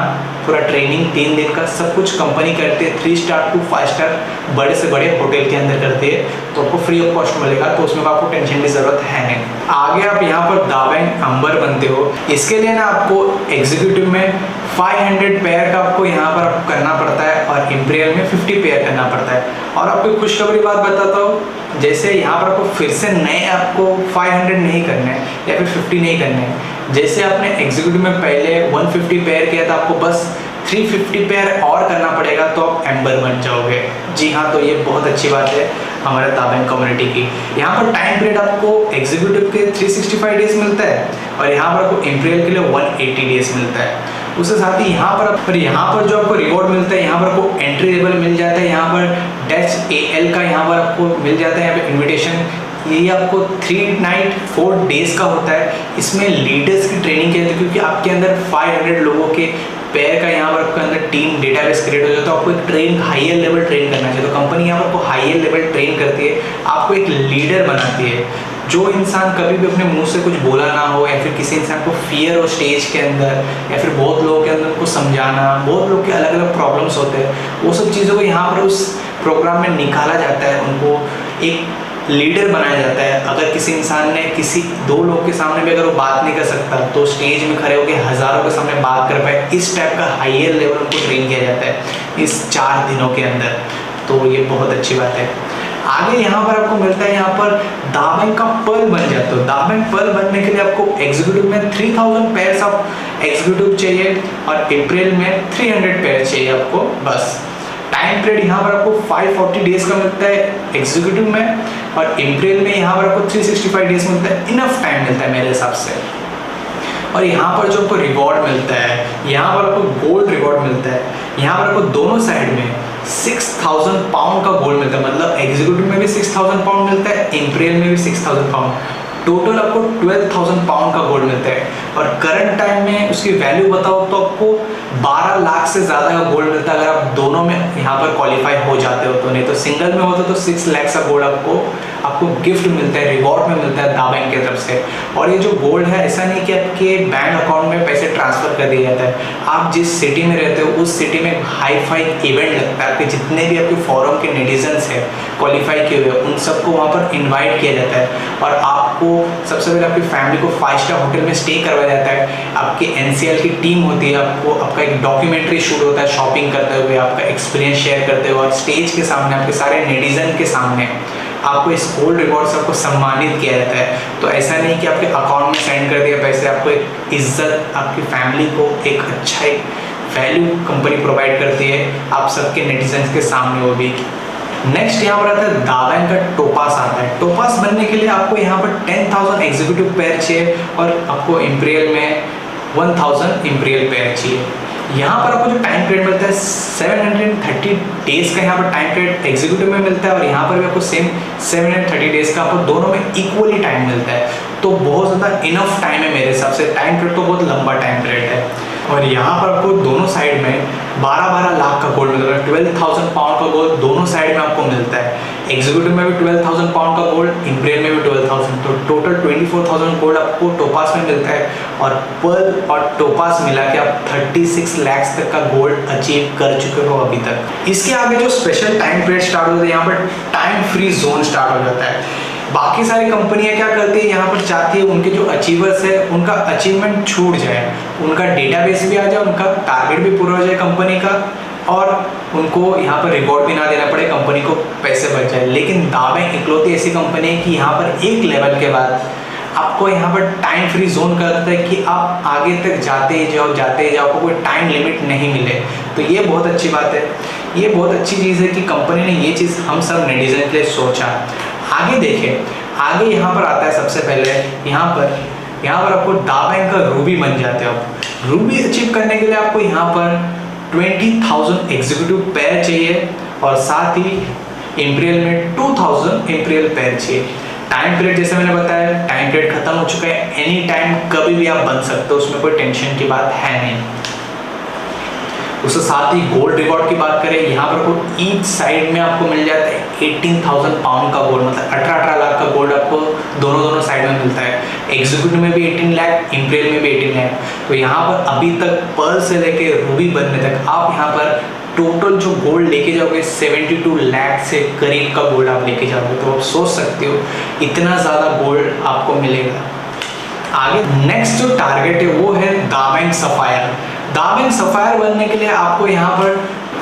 पूरा ट्रेनिंग 3 दिन का सब कुछ कंपनी करती है। 3 स्टार टू 5 स्टार बड़े से बड़े होटल के अंदर करती है, तो आपको फ्री ऑफ कॉस्ट मिलेगा, तो उसमें आपको टेंशन की जरूरत है नहीं। आगे आप यहाँ पर दाबैंग अंबर बनते हो, इसके लिए ना आपको एग्जीक्यूटिव में 500 पेयर का आपको यहाँ पर करना पड़ता है और इंपीरियल में 50 पेयर करना पड़ता है। और आपको खुशखबरी बात बताता हूँ, जैसे यहाँ पर आपको फिर से नए आपको 500 नहीं करने हैं या फिर 50 नहीं करने हैं। जैसे आपने एग्जीक्यूटिव में पहले 150 पेयर किया था, आपको बस 350 पेयर और करना पड़ेगा तो आप एम्बर बन जाओगे। जी हाँ, तो ये बहुत अच्छी बात है हमारे दाबैंग कम्युनिटी की। यहाँ पर टाइम पीरियड आपको एग्जीक्यूटिव के 365 डेज मिलता है और यहाँ पर आपको इंपीरियल के लिए 180 डेज मिलता है। उसके साथ ही यहाँ पर जो आपको रिवॉर्ड मिलता है, यहाँ पर आपको एंट्री लेवल मिल जाता है, यहाँ पर डैश AL का यहाँ पर आपको मिल जाता है, यहाँ पे इन्विटेशन। ये आपको 3 नाइट 4 डेज का होता है। इसमें लीडर्स की ट्रेनिंग की जाती है, क्योंकि आपके अंदर 500 लोगों के पेयर का यहाँ पर आपके अंदर टीम डेटाबेस क्रिएट हो जाता है। तो आपको एक हायर लेवल ट्रेन करना चाहिए, तो कंपनी यहाँ पर आपको हायर लेवल ट्रेन करती है, आपको एक लीडर बनाती है। जो इंसान कभी भी अपने मुंह से कुछ बोला ना हो या फिर किसी इंसान को फियर हो स्टेज के अंदर, या फिर बहुत लोगों के अंदर उनको समझाना, बहुत लोग के अलग अलग प्रॉब्लम्स होते हैं, वो सब चीज़ों को यहाँ पर उस प्रोग्राम में निकाला जाता है, उनको एक लीडर बनाया जाता है। अगर किसी इंसान ने किसी 2 लोग के सामने भी अगर वो बात नहीं कर सकता, तो स्टेज में खड़े होकर हज़ारों के सामने बात कर पाए, इस टाइप का हायर लेवल उनको ट्रेन किया जाता है इस 4 दिनों के अंदर। तो ये बहुत अच्छी बात है। आगे यहाँ पर आपको मिलता है, यहाँ पर दाबैंग का पर्ल बन जाते हो। दाबैंग पर्ल बनने के लिए आपको एग्जीक्यूटिव में 3000 पेयर्स ऑफ एग्जीक्यूटिव चाहिए और इंपीरियल में 300 पेयर चाहिए आपको बस। टाइम पीरियड यहाँ पर आपको 540 डेज का मिलता है एग्जीक्यूटिव में और इंपीरियल में यहाँ पर आपको 365 डेज मिलता है। इनफ टाइम मिलता है मेरे हिसाब से। और यहाँ पर जो आपको रिवॉर्ड मिलता है, यहाँ पर आपको गोल्ड रिवॉर्ड मिलता है। यहाँ पर आपको दोनों साइड में 6000 पाउंड का गोल्ड मिलता है, मतलब एग्जीक्यूटिव में भी 6000 पाउंड मिलता है, इंपीरियल में भी 6000 पाउंड, टोटल आपको 12,000 पाउंड का गोल्ड मिलता है। और करंट टाइम में उसकी वैल्यू बताओ तो आपको 12 लाख से ज़्यादा का गोल्ड मिलता है अगर आप दोनों में यहाँ पर क्वालिफाई हो जाते हो तो। नहीं तो सिंगल में होता तो 6 लाख का गोल्ड आपको गिफ्ट मिलता है, रिवॉर्ड में मिलता है दाबैंग की तरफ से। और ये जो गोल्ड है, ऐसा नहीं कि आपके बैंक अकाउंट में पैसे ट्रांसफर कर दिया जाता है। आप जिस सिटी में रहते हो उस सिटी में हाई फाई इवेंट लगता है, आपके जितने भी आपके फॉरम के नेटिजन्स हैं क्वालिफाई किए हुए, उन सबको वहाँ पर इन्वाइट किया जाता है और आपको सबसे पहले आपकी फैमिली को 5 स्टार होटल में स्टे करवाया जाता है। आपकी NCL की टीम होती है, आपका एक डॉक्यूमेंट्री शूट होता है शॉपिंग करते हुए, आपका एक्सपीरियंस शेयर करते हुए और स्टेज के सामने आपके सारे नेटिजन के सामने आपको इस गोल्ड रिवॉर्ड से आपको सम्मानित किया जाता है। तो ऐसा नहीं कि आपके अकाउंट में सेंड कर दिया पैसे, आपको एक इज्जत, आपकी फैमिली को एक अच्छा एक वैल्यू कंपनी प्रोवाइड करती है आप सबके नेटिजन्स के सामने। वो भी नेक्स्ट यहाँ पर आता है दाबैंग का टोपास आता है। टोपास बनने के लिए आपको यहाँ पर 10,000 एग्जीक्यूटिव पेयर चाहिए और आपको इंपीरियल में 1000 इंपीरियल पेयर चाहिए। यहाँ पर आपको जो टाइम पीरियड मिलता है 730 डेज का यहाँ पर टाइम पीरियड एग्जीक्यूटिव में मिलता है और यहाँ पर भी आपको सेम 730 डेज का आपको दोनों में इक्वली टाइम मिलता है। तो बहुत ज़्यादा इनफ टाइम है मेरे हिसाब से। टाइम पीरियड तो बहुत लंबा टाइम पीरियड है। और यहाँ पर आपको दोनों साइड में 12-12 लाख का गोल्ड मिलता है, 12,000 पाउंड का गोल्ड दोनों साइड में आपको मिलता है। एग्जीक्यूटिव में भी 12,000 पाउंड का गोल्ड, इंपीरियल में भी 12,000, तो टोटल 24,000 गोल्ड आपको टोपास में मिलता है। और पर्ल और टोपास मिला के आप 36 लाख तक का गोल्ड अचीव कर चुके हो अभी तक। इसके आगे जो स्पेशल टाइम पीरियड स्टार्ट होता है, यहाँ पर टाइम फ्री जोन स्टार्ट हो जाता है। बाकी सारी कंपनियां क्या करती है, यहाँ पर चाहती है उनके जो अचीवर्स है उनका अचीवमेंट छूट जाए, उनका डेटाबेस भी आ जाए, उनका टारगेट भी पूरा हो जाए कंपनी का और उनको यहाँ पर रिवॉर्ड भी ना देना पड़े, कंपनी को पैसे बच जाए। लेकिन दाबैंग इकलौती ऐसी कंपनी है कि यहाँ पर एक लेवल के बाद आपको यहाँ पर टाइम फ्री जोन कर देता है कि आप आगे तक जाते ही जाओ, आपको कोई टाइम लिमिट नहीं मिले। तो ये बहुत अच्छी बात है, ये बहुत अच्छी चीज़ है कि कंपनी ने ये चीज़ हम सब नेटिजन के लिए सोचा। आगे देखें, आगे यहाँ पर आता है सबसे पहले यहाँ पर आपको दाबैंग का रूबी बन जाते हो। रूबी अचीव करने के लिए आपको यहाँ पर 20,000 एग्जीक्यूटिव पेयर चाहिए और साथ ही इंपीरियल में 2000 इंपीरियल पेयर चाहिए। टाइम पीरियड जैसे मैंने बताया, टाइम पीरियड खत्म हो चुका है, एनी टाइम कभी भी आप बन सकते हो, उसमें कोई टेंशन की बात है नहीं। उसके साथ ही गोल्ड रिवॉर्ड की बात करें, यहाँ पर आपको ईच साइड में आपको मिल जाता है 18,000 पाउंड का गोल्ड, मतलब 18 लाख का गोल्ड आपको दोनों साइड में मिलता है। एग्जीक्यूटिव में भी 18 लाख, इंपीरियल में भी 18 लाख। तो यहाँ पर अभी तक पर्ल से लेके रूबी बनने तक आप यहाँ पर टोटल जो गोल्ड लेके जाओगे 72 लाख से करीब का गोल्ड आप लेके जाओगे। तो आप सोच सकते हो इतना ज़्यादा गोल्ड आपको मिलेगा। आगे नेक्स्ट जो टारगेट है वो है दाबैंक सफायर। दाबैंक सफायर बनने के लिए आपको यहाँ पर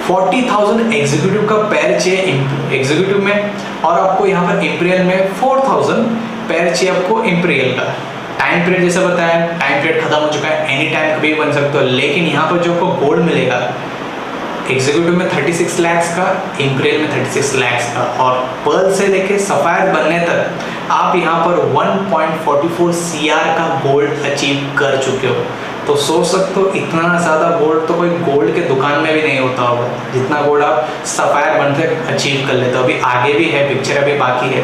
40,000 एग्जीक्यूटिव का पैर चाहिए एग्जीक्यूटिव में, और आपको यहाँ पर इंपीरियल में 4,000 पैर चाहिए आपको इंपीरियल का। टाइम पीरियड जैसे बताया, टाइम पीरियड खत्म हो चुका है, एनी टाइम कभी बन सकते हो। लेकिन यहाँ पर जो आपको गोल्ड मिलेगा एग्जीक्यूटिव में 36 लाख का, इंपीरियल में 36 लाख का, और पर्ल से लेके सफायर बनने तक आप यहाँ पर 1.44 CR का गोल्ड अचीव कर चुके हो। तो सोच सकते हो इतना ज़्यादा गोल्ड तो कोई गोल्ड के दुकान में भी नहीं होता होगा जितना गोल्ड आप सफायर बनते अचीव कर लेते हो। अभी आगे भी है, पिक्चर अभी बाकी है।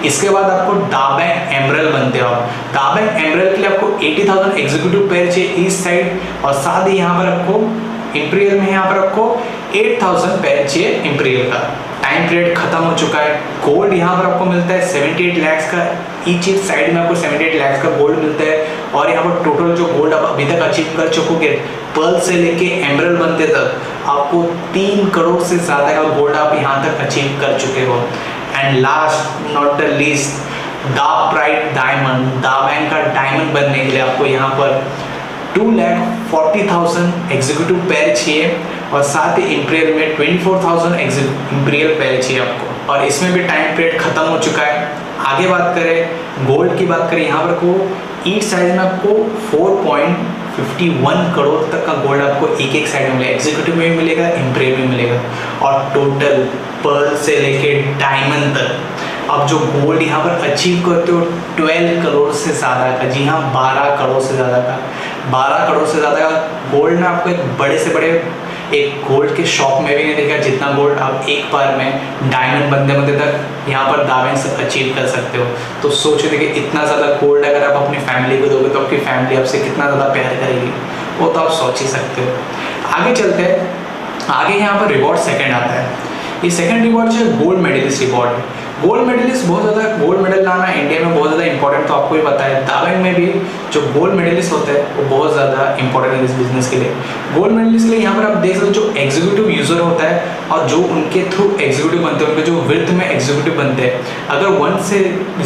इसके बाद आपको दाबैंक एमरल्ड बनते हो। दाबैंक एमरल्ड के लिए आपको 80,000 एग्जीक्यूटिव पैर चाहिए ईस्ट साइड, और साथ ही यहाँ पर आपको इंपीरियल में यहाँ पर आपको 8,000 पैर चाहिए इंपीरियल का। टाइम पीरियड खत्म हो चुका है। गोल्ड यहाँ पर आपको मिलता है 78 लाख का, ईच साइड में आपको 78 लाख का गोल्ड मिलता है। और यहाँ पर टोटल जो गोल्ड आप अभी तक अचीव कर चुकोगे पर्ल से लेके एमरल्ड बनते तक आपको 3 करोड़ से ज़्यादा का गोल्ड आप यहाँ तक अचीव कर चुके हो। And last not the least, दाबैंक डायमंड। दाबैंक का डायमंड बनने के लिए आपको यहाँ पर 2,40,000 एग्जीक्यूटिव पैर चाहिए, और साथ ही इंपीरियल में 24,000 इंपीरियल पैर चाहिए आपको। और इसमें भी टाइम पीरियड खत्म हो चुका है। आगे बात करें गोल्ड की, बात करें यहाँ पर को ईच साइड में आपको 4.51 करोड़ तक का गोल्ड आपको एक साइड में मिलेगा, एग्जीक्यूटिव में भी मिलेगा, इंपीरियल में मिलेगा। और टोटल पर्ल से लेके डायमंड तक अब जो गोल्ड यहाँ पर अचीव करते हो 12 करोड़ से ज़्यादा का, जी हाँ 12 करोड़ से ज़्यादा का, 12 करोड़ से ज़्यादा का गोल्ड में आपको एक बड़े से बड़े एक गोल्ड के शॉप में भी नहीं देखा जितना गोल्ड आप एक बार में डायमंड बनते बनते तक यहाँ पर दाबैंक से अचीव कर सकते हो। तो सोचो देखिए इतना ज़्यादा गोल्ड अगर आप अपनी फैमिली को दोगे तो आपकी फैमिली आपसे कितना ज़्यादा प्यार करेगी, वो तो आप सोच ही सकते हो। आगे चलते हैं। आगे यहाँ पर रिवॉर्ड सेकेंड आता है। ये सेकेंड रिवॉर्ड जो है गोल्ड मेडलिस्ट रिवॉर्ड है। गोल्ड मेडलिस्ट बहुत ज़्यादा, गोल्ड मेडल लाना इंडिया में बहुत ज़्यादा इंपॉर्टेंट, तो आपको ही पता है। दाबैंक में भी जो गोल्ड मेडलिस्ट होते हैं वो बहुत ज़्यादा इंपॉर्टेंट है इस बिजनेस के लिए। गोल्ड मेडलिस्ट के लिए यहाँ पर आप देख सकते हो जो एग्जीक्यूटिव यूजर होता है और जो उनके थ्रू एग्जीक्यूटिव बनते हैं, उनके जो विर्थ में एग्जीक्यूटिव बनते हैं, अगर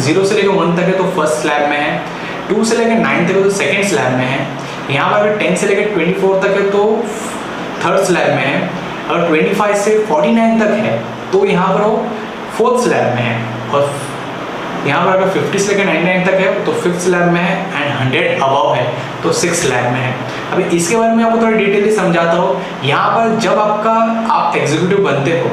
0 से लेकर 1 तक है तो फर्स्ट स्लैब में है, 2 से लेकर 9 तक है तो सेकेंड स्लैब में है, यहाँ पर अगर 10 से लेकर 24 तक है तो थर्ड स्लैब में है, अगर 25 से 49 तक है तो यहाँ पर वो फोर्थ स्लैब में है, और यहाँ पर अगर 50 से लेकर 99 तक है तो फिफ्थ स्लैब में है, एंड 100 अबव है तो 6 स्लैब में है। अभी इसके बारे में आपको थोड़ा डिटेली समझाता हूँ। यहाँ पर जब आप एग्जीक्यूटिव बनते हो,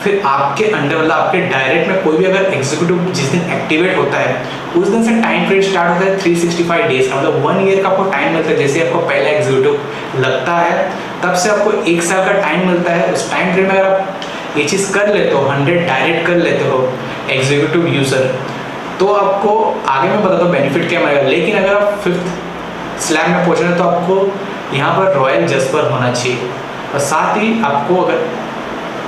फिर आपके अंडर मतलब आपके डायरेक्ट में कोई भी अगर एग्जीक्यूटिव जिस दिन एक्टिवेट होता है उस दिन से टाइम पीरियड स्टार्ट होता है 365 डेज का, मतलब 1 ईयर का आपको टाइम मिलता है। जैसे आपको पहला एग्जीक्यूटिव लगता है तब से आपको 1 साल का टाइम मिलता है। उस टाइम पीरियड में अगर आप ये चीज़ कर लेते हो, 100 डायरेक्ट कर लेते हो एग्जीक्यूटिव यूज़र, तो आपको आगे मैं बताता हूँ बेनिफिट क्या मिलेगा। लेकिन अगर आप 5th स्लैब में पहुँच रहे हैं तो आपको यहाँ पर रॉयल जस्पर होना चाहिए, और साथ ही आपको अगर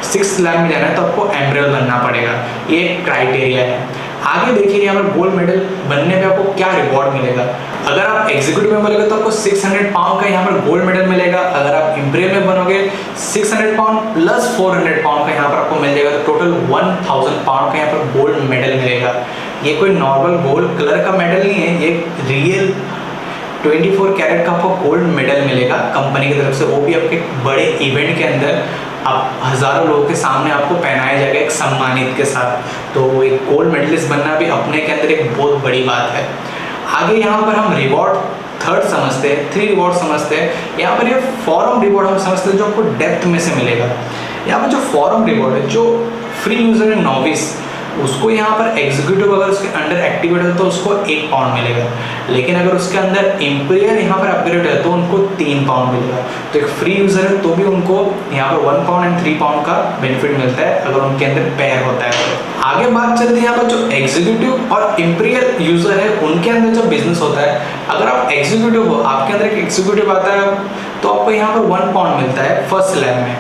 6th स्लैब में जाना है तो आपको एमरल्ड बनना पड़ेगा। ये एक क्राइटेरिया है। आगे देखिए यहाँ पर गोल्ड मेडल बनने पे आपको क्या रिवॉर्ड मिलेगा। अगर आप एग्जीक्यूटिव में बनोगे तो आपको 600 पाउंड का यहाँ पर गोल्ड मेडल मिलेगा। अगर आप इंपीरियल में बनोगे 600 पाउंड प्लस 400 पाउंड का यहाँ पर आपको मिल जाएगा, तो टोटल 1000 पाउंड का यहाँ पर गोल्ड मेडल मिलेगा। ये कोई नॉर्मल गोल्ड कलर का मेडल नहीं है, ये रियल 24 कैरेट का आपको गोल्ड मेडल मिलेगा कंपनी की तरफ से, वो भी आपके बड़े इवेंट के अंदर आप हज़ारों लोगों के सामने आपको पहनाया जाएगा एक सम्मानित के साथ। तो एक गोल्ड मेडलिस्ट बनना भी अपने के अंदर एक बहुत बड़ी बात है। आगे यहाँ पर हम रिवॉर्ड थर्ड समझते हैं, 3 रिवॉर्ड समझते हैं। यहाँ पर ये फॉरम रिवॉर्ड हम समझते हैं जो आपको डेप्थ में से मिलेगा। यहाँ पर जो फॉरम रिवॉर्ड है, जो फ्री यूजर है नॉविस, उसको यहाँ पर एग्जीक्यूटिव अगर उसके अंडर एक्टिवेट है तो उसको 1 पाउंड मिलेगा। लेकिन अगर उसके अंदर इंपीरियल यहाँ पर अपग्रेड है तो उनको 3 पाउंड मिलेगा। तो एक फ्री यूजर है तो भी उनको यहाँ पर 1 पाउंड एंड 3 पाउंड का बेनिफिट मिलता है अगर उनके अंदर पेयर होता है। आगे बात चलती है यहाँ पर जो एग्जीक्यूटिव और इंपीरियल यूजर है उनके अंदर जो बिजनेस होता है। अगर आप एग्जीक्यूटिव हो, आपके अंदर एक एग्जीक्यूटिव आता है तो आपको यहाँ पर 1 पाउंड मिलता है फर्स्ट स्लैब में,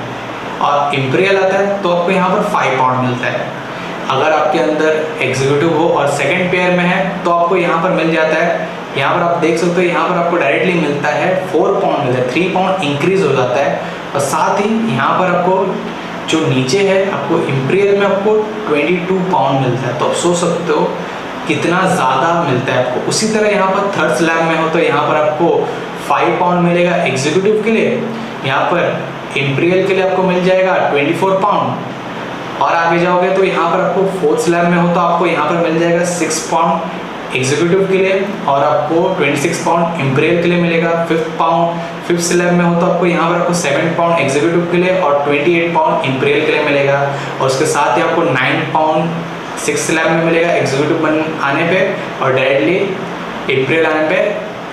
और इंपीरियल आता है तो आपको यहाँ पर 5 पाउंड मिलता है। अगर आपके अंदर एग्जीक्यूटिव हो और सेकंड पेयर में है तो आपको यहाँ पर मिल जाता है यहाँ पर आप देख सकते हो, यहाँ पर आपको डायरेक्टली मिलता है 4 पाउंड मिलता है, 3 पाउंड इंक्रीज हो जाता है। और साथ ही यहाँ पर आपको जो नीचे है आपको इंपीरियल में आपको 22 पाउंड मिलता है। तो आप सोच सकते हो कितना ज़्यादा मिलता है आपको। उसी तरह यहाँ पर थर्ड स्लैब में हो तो यहाँ पर आपको 5 पाउंड मिलेगा एग्जीक्यूटिव के लिए, यहाँ पर इंपीरियल के लिए आपको मिल जाएगा 24 पाउंड। और आगे जाओगे तो यहाँ पर आपको फोर्थ स्लैब में हो तो आपको यहाँ पर मिल जाएगा 6 पाउंड एग्जीक्यूटिव के लिए, और आपको 26 पाउंड इंपीरियल के लिए मिलेगा। फिफ्थ स्लैब में हो तो आपको यहाँ पर आपको 7 पाउंड एग्जीक्यूटिव के लिए और 28 पाउंड इंपीरियल के लिए मिलेगा। और उसके साथ ही आपको 9 पाउंड 6 स्लैब में मिलेगा एग्जीक्यूटिव बन आने पे, और डायरेक्टली इंपीरियल आने पे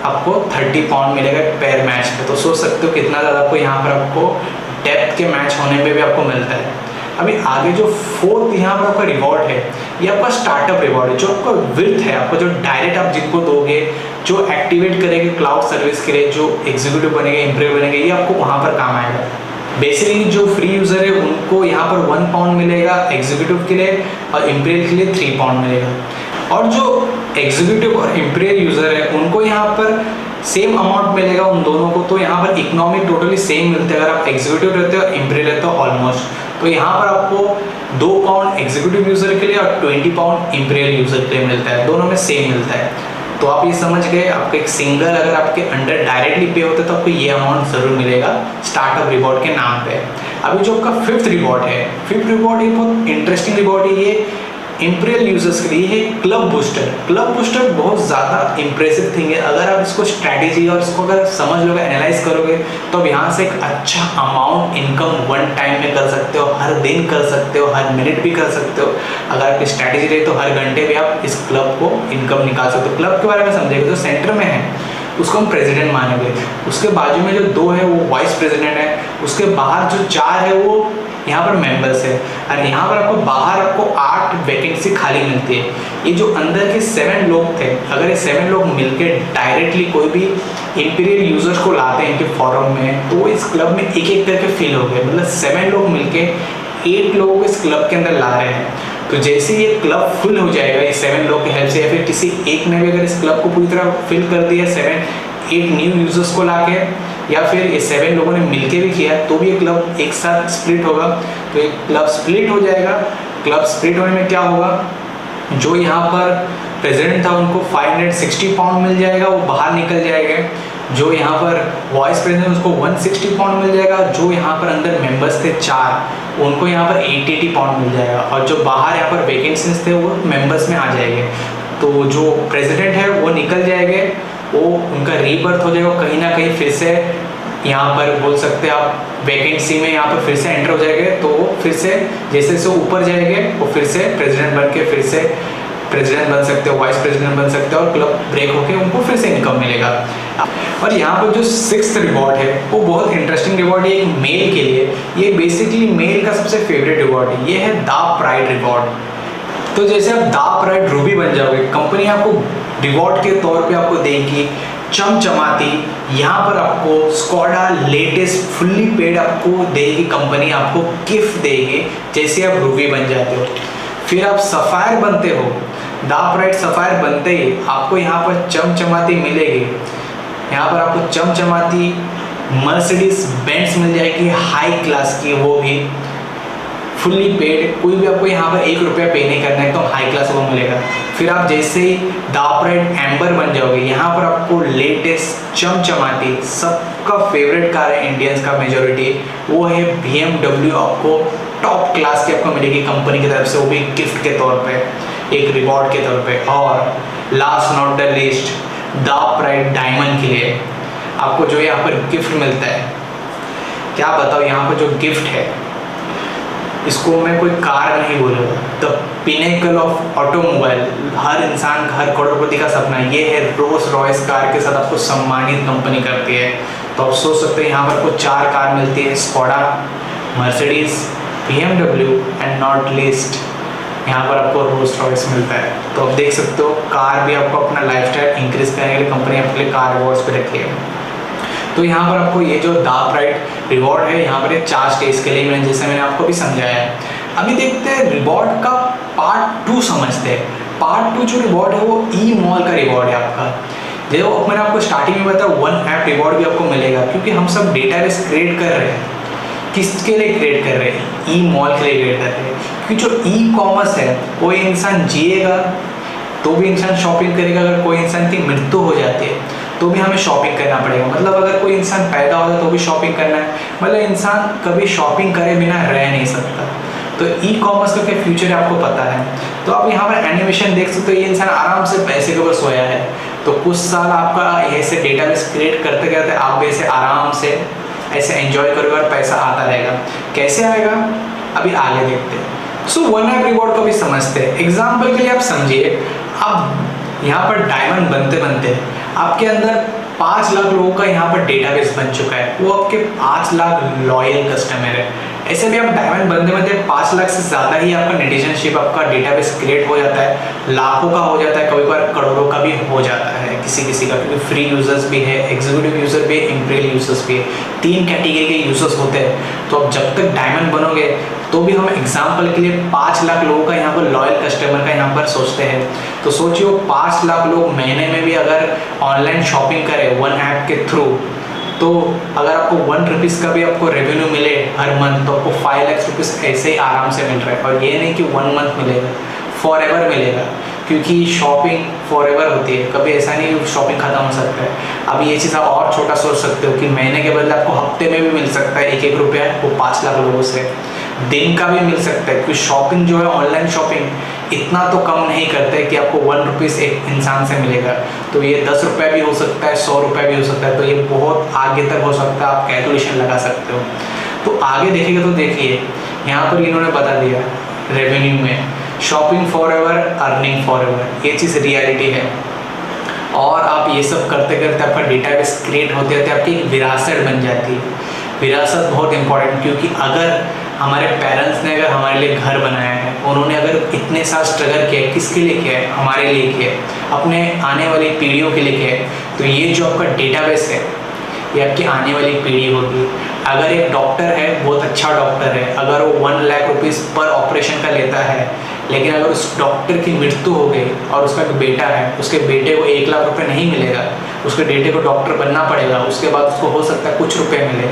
आपको 30 पाउंड मिलेगा पेयर मैच पे। तो सोच सकते हो कितना ज़्यादा आपको यहाँ पर आपको डेप्थ के मैच होने पे भी आपको मिलता है। अभी आगे जो फोर्थ यहाँ पर आपका रिवॉर्ड है, ये आपका स्टार्टअप रिवॉर्ड है, जो आपका विर्थ है, आपको जो डायरेक्ट आप जिनको दोगे, जो एक्टिवेट करेंगे क्लाउड सर्विस के लिए, जो एग्जीक्यूटिव बनेंगे, इंप्रूव बनेंगे, ये आपको वहाँ पर काम आएगा। बेसिकली जो फ्री यूज़र है उनको यहाँ पर 1 पाउंड मिलेगा एग्जीक्यूटिव के लिए, और इंपीरियल के लिए 3 पाउंड मिलेगा। और जो एग्जीक्यूटिव और इंपीरियल यूज़र है उनको यहाँ पर सेम अमाउंट मिलेगा उन दोनों को। तो यहाँ पर इकोनॉमिक टोटली सेम मिलते हैं अगर आप एग्जीक्यूटिव रहते हो और इंपीरियल रहते हो ऑलमोस्ट। तो यहाँ पर आपको 2 पाउंड एग्जीक्यूटिव यूज़र के लिए और 20 पाउंड इंपीरियल यूज़र के लिए मिलता है, दोनों में सेम मिलता है। तो आप ये समझ गए, आपको एक सिंगल अगर आपके अंडर डायरेक्टली पे होते तो आपको ये अमाउंट ज़रूर मिलेगा स्टार्टअप रिवॉर्ड के नाम पे। अभी जो आपका फिफ्थ रिवॉर्ड है, फिफ्थ रिवॉर्ड ये बहुत इंटरेस्टिंग रिवॉर्ड है। ये इंपीरियल यूजर्स के लिए है क्लब बूस्टर। क्लब बूस्टर बहुत ज़्यादा इंप्रेसिव थिंग है। अगर आप इसको स्ट्रैटेजी और इसको अगर समझ लोगे, एनालाइज करोगे, तो आप यहाँ से एक अच्छा अमाउंट इनकम वन टाइम में कर सकते हो, हर दिन कर सकते हो, हर मिनट भी कर सकते हो। अगर आपकी स्ट्रैटेजी रही तो हर घंटे भी आप इस क्लब को इनकम निकाल सकते हो। क्लब के बारे में समझेंगे, जो सेंटर में है उसको हम प्रेसिडेंट मानेंगे, उसके बाजू में जो 2 है वो वाइस प्रेसिडेंट है, उसके बाहर जो 4 है वो यहाँ पर मेंबर्स है, और यहाँ पर आपको बाहर आपको 8 वैकेंसी खाली मिलती है। ये जो अंदर के 7 लोग थे, अगर ये 7 लोग मिलके डायरेक्टली कोई भी इंपीरियल यूजर्स को लाते हैं इनके फॉरम में, तो इस क्लब में एक एक करके फिल हो गए। मतलब 7 लोग मिलके 8 लोगों को इस क्लब के अंदर ला रहे हैं। तो जैसे ये क्लब फुल हो जाएगा ये 7 लोग की हेल्प से, या फिर किसी एक ने भी अगर इस क्लब को पूरी तरह फिल कर दिया 7-8 न्यू यूजर्स को लाके, या फिर ये 7 लोगों ने मिलके भी किया, तो भी ये क्लब एक साथ स्प्लिट होगा। तो ये क्लब स्प्लिट हो जाएगा। क्लब स्प्लिट होने में क्या होगा, जो यहाँ पर प्रेसिडेंट था उनको 560 पाउंड मिल जाएगा, वो बाहर निकल जाएगा। जो यहाँ पर वाइस प्रेसिडेंट उसको 160 पाउंड मिल जाएगा। जो यहाँ पर अंदर मेंबर्स थे 4, उनको यहाँ पर 80 पाउंड मिल जाएगा। और जो बाहर यहाँ पर वैकेंसीज थे वो मेंबर्स में आ जाएंगे। तो जो प्रेसिडेंट है वो निकल जाएंगे, वो उनका रीबर्थ हो जाएगा, कहीं ना कहीं फिर से यहाँ पर बोल सकते हैं आप वैकेंसी में यहाँ पर फिर से एंटर हो जाएंगे। तो वो फिर से जैसे जैसे ऊपर जाएंगे वो फिर से प्रेसिडेंट बन के फिर से प्रेसिडेंट बन सकते हो, वाइस प्रेसिडेंट बन सकते हो, और क्लब ब्रेक होके उनको फिर से इनकम मिलेगा। और यहाँ पर जो 6th रिवॉर्ड है वो बहुत इंटरेस्टिंग रिवॉर्ड है एक मेल के लिए। ये बेसिकली मेल का सबसे फेवरेट रिवॉर्ड है, ये है द प्राइड रिवॉर्ड। तो जैसे आप द प्राइड रूबी बन जाओगे, कंपनी आपको रिवॉर्ड के तौर पे आपको देगी चमचमाती, यहाँ पर आपको स्कॉडा लेटेस्ट फुल्ली पेड आपको देगी कंपनी, आपको गिफ्ट देगी जैसे आप रूबी बन जाते हो। फिर आप सफ़ायर बनते हो, द प्राइड सफ़ायर बनते ही आपको यहाँ पर चमचमाती मिलेगी। यहाँ पर आपको चमचमाती मर्सिडीज बेंज मिल जाएगी हाई क्लास की, वो भी फुल्ली पेड। कोई भी आपको यहाँ पर 1 रुपया पे नहीं करना है, तो हाई क्लास वो मिलेगा। फिर आप जैसे ही द प्राइड एम्बर बन जाओगे, यहाँ पर आपको लेटेस्ट चमचमाती सबका फेवरेट कार है इंडियंस का मेजोरिटी, वो है BMW। आपको टॉप क्लास की आपको मिलेगी कंपनी की तरफ से, वो भी गिफ्ट के तौर पे, एक रिवॉर्ड के तौर पे। और last not the least, the pride diamond के लिए आपको जो यहाँ पर गिफ्ट मिलता है, क्या बताओ यहाँ पर जो गिफ्ट है इसको मैं कोई कार नहीं बोलूँगा, द पिनेकल ऑफ ऑटोमोबाइल। हर इंसान का, हर करोड़पति का सपना ये है, रोल्स रॉयस कार के साथ आपको सम्मानित कंपनी करती है। तो आप सोच सकते हैं यहाँ पर आपको 4 कार मिलती है, Skoda, Mercedes, BMW and not least यहाँ पर आपको रोल्स रॉयस मिलता है। तो आप देख सकते हो कार भी आपको अपना लाइफस्टाइल इंक्रीज करने के लिए कंपनी आपके लिए कार रिवॉर्ड्स पे रखी है। तो यहाँ पर आपको ये जो द प्राइड रिवॉर्ड है, यहाँ पर 4 स्टेज के लिए मैंने जैसे मैंने आपको भी समझाया है। अभी देखते हैं रिवॉर्ड का पार्ट 2 समझते हैं। पार्ट 2 जो रिवॉर्ड है वो ई मॉल का रिवॉर्ड है आपका। जो मैंने आपको स्टार्टिंग में बताया, 1 ऐप रिवॉर्ड भी आपको मिलेगा, क्योंकि हम सब डेटाबेस क्रिएट कर रहे हैं। किसके लिए क्रिएट कर रहे हैं? ई मॉल के लिए क्रिएट कर रहे हैं, क्योंकि जो ई कॉमर्स है, कोई इंसान जिएगा तो भी इंसान शॉपिंग करेगा। अगर कोई इंसान की मृत्यु हो जाती है तो भी हमें शॉपिंग करना पड़ेगा। मतलब अगर कोई इंसान पैदा होता है तो भी शॉपिंग करना है। मतलब इंसान कभी शॉपिंग करे बिना रह नहीं सकता। तो ई कॉमर्स का क्या फ्यूचर है आपको पता है। तो आप यहाँ पर एनिमेशन देख सकते हो, ये इंसान आराम से पैसे के ऊपर सोया है। तो कुछ साल आपका ऐसे डेटाबेस क्रिएट करते करते आप भी ऐसे आराम से ऐसे एंजॉय करोगे और पैसा आता रहेगा। कैसे आएगा अभी आगे देखते हैं। सो 1 ऐप रिवॉर्ड को भी समझते हैं। एग्जाम्पल के लिए आप समझिए, आप यहाँ पर डायमंड बनते बनते आपके अंदर 5 लाख लोगों का यहाँ पर डेटाबेस बन चुका है। वो आपके 5 लाख लॉयल कस्टमर है। ऐसे भी आप डायमंड बनते बनते 5 लाख से ज़्यादा ही आपका नेटिजनशिप, आपका डेटाबेस क्रिएट हो जाता है। लाखों का हो जाता है, कभी कभार करोड़ों का भी हो जाता है किसी का, क्योंकि फ्री यूजर्स भी है, एग्जीक्यूटिव यूजर भी है, इम्पीरियल यूजर्स भी है। 3 कैटेगरी के यूजर्स होते हैं। तो अब जब तक डायमंड बनोगे तो भी हम एग्जाम्पल के लिए 5 लाख लोगों का यहाँ पर लॉयल कस्टमर का यहाँ पर सोचते हैं। तो सोचिए 5 लाख लोग महीने में भी अगर ऑनलाइन शॉपिंग करें 1 ऐप के थ्रू, तो अगर आपको 1 रुपीज़ का भी आपको रेवेन्यू मिले हर मंथ, तो आपको 5 लाख रुपीज़ ऐसे ही आराम से मिल रहा है। और ये नहीं कि 1 मंथ मिलेगा, फॉरएवर मिलेगा, क्योंकि शॉपिंग फॉरएवर होती है। कभी ऐसा नहीं कि शॉपिंग खत्म हो सकता है। अब ये चीज़ आप और छोटा सोच सकते हो कि महीने के बदले आपको हफ्ते में भी मिल सकता है 1-1 रुपया, वो 5 लाख लोगों से दिन का भी मिल सकता है। क्योंकि शॉपिंग जो है, ऑनलाइन शॉपिंग इतना तो कम नहीं करते कि आपको 1 रुपीज़ एक इंसान से मिलेगा। तो ये 10 रुपये भी हो सकता है, 100 रुपये भी हो सकता है। तो ये बहुत आगे तक हो सकता है, आप कैलकुलेशन लगा सकते हो। तो आगे देखिएगा तो देखिए यहाँ पर इन्होंने बता दिया रेवेन्यू में, shopping for ever, earning for ever, ये चीज़ रियलिटी है। और आप ये सब करते करते आपका डेटाबेस क्रिएट होते होते आपकी एक विरासत बन जाती है। विरासत बहुत इंपॉर्टेंट, क्योंकि अगर हमारे पेरेंट्स ने अगर हमारे लिए घर बनाया है, उन्होंने अगर इतने साल स्ट्रगल किया है, किसके लिए किया है? हमारे लिए किया है, अपने आने वाली पीढ़ियों के लिए किया है। तो ये जो आपका डेटाबेस है, ये आपकी आने वाली पीढ़ी होगी। अगर एक डॉक्टर है, बहुत अच्छा डॉक्टर है, अगर वो 1 लाख रुपीज़ पर ऑपरेशन का लेता है, लेकिन अगर उस डॉक्टर की मृत्यु हो गई और उसका एक बेटा है, उसके बेटे को 1 लाख रुपये नहीं मिलेगा, उसके बेटे को डॉक्टर बनना पड़ेगा, उसके बाद उसको हो सकता है कुछ रुपए मिले।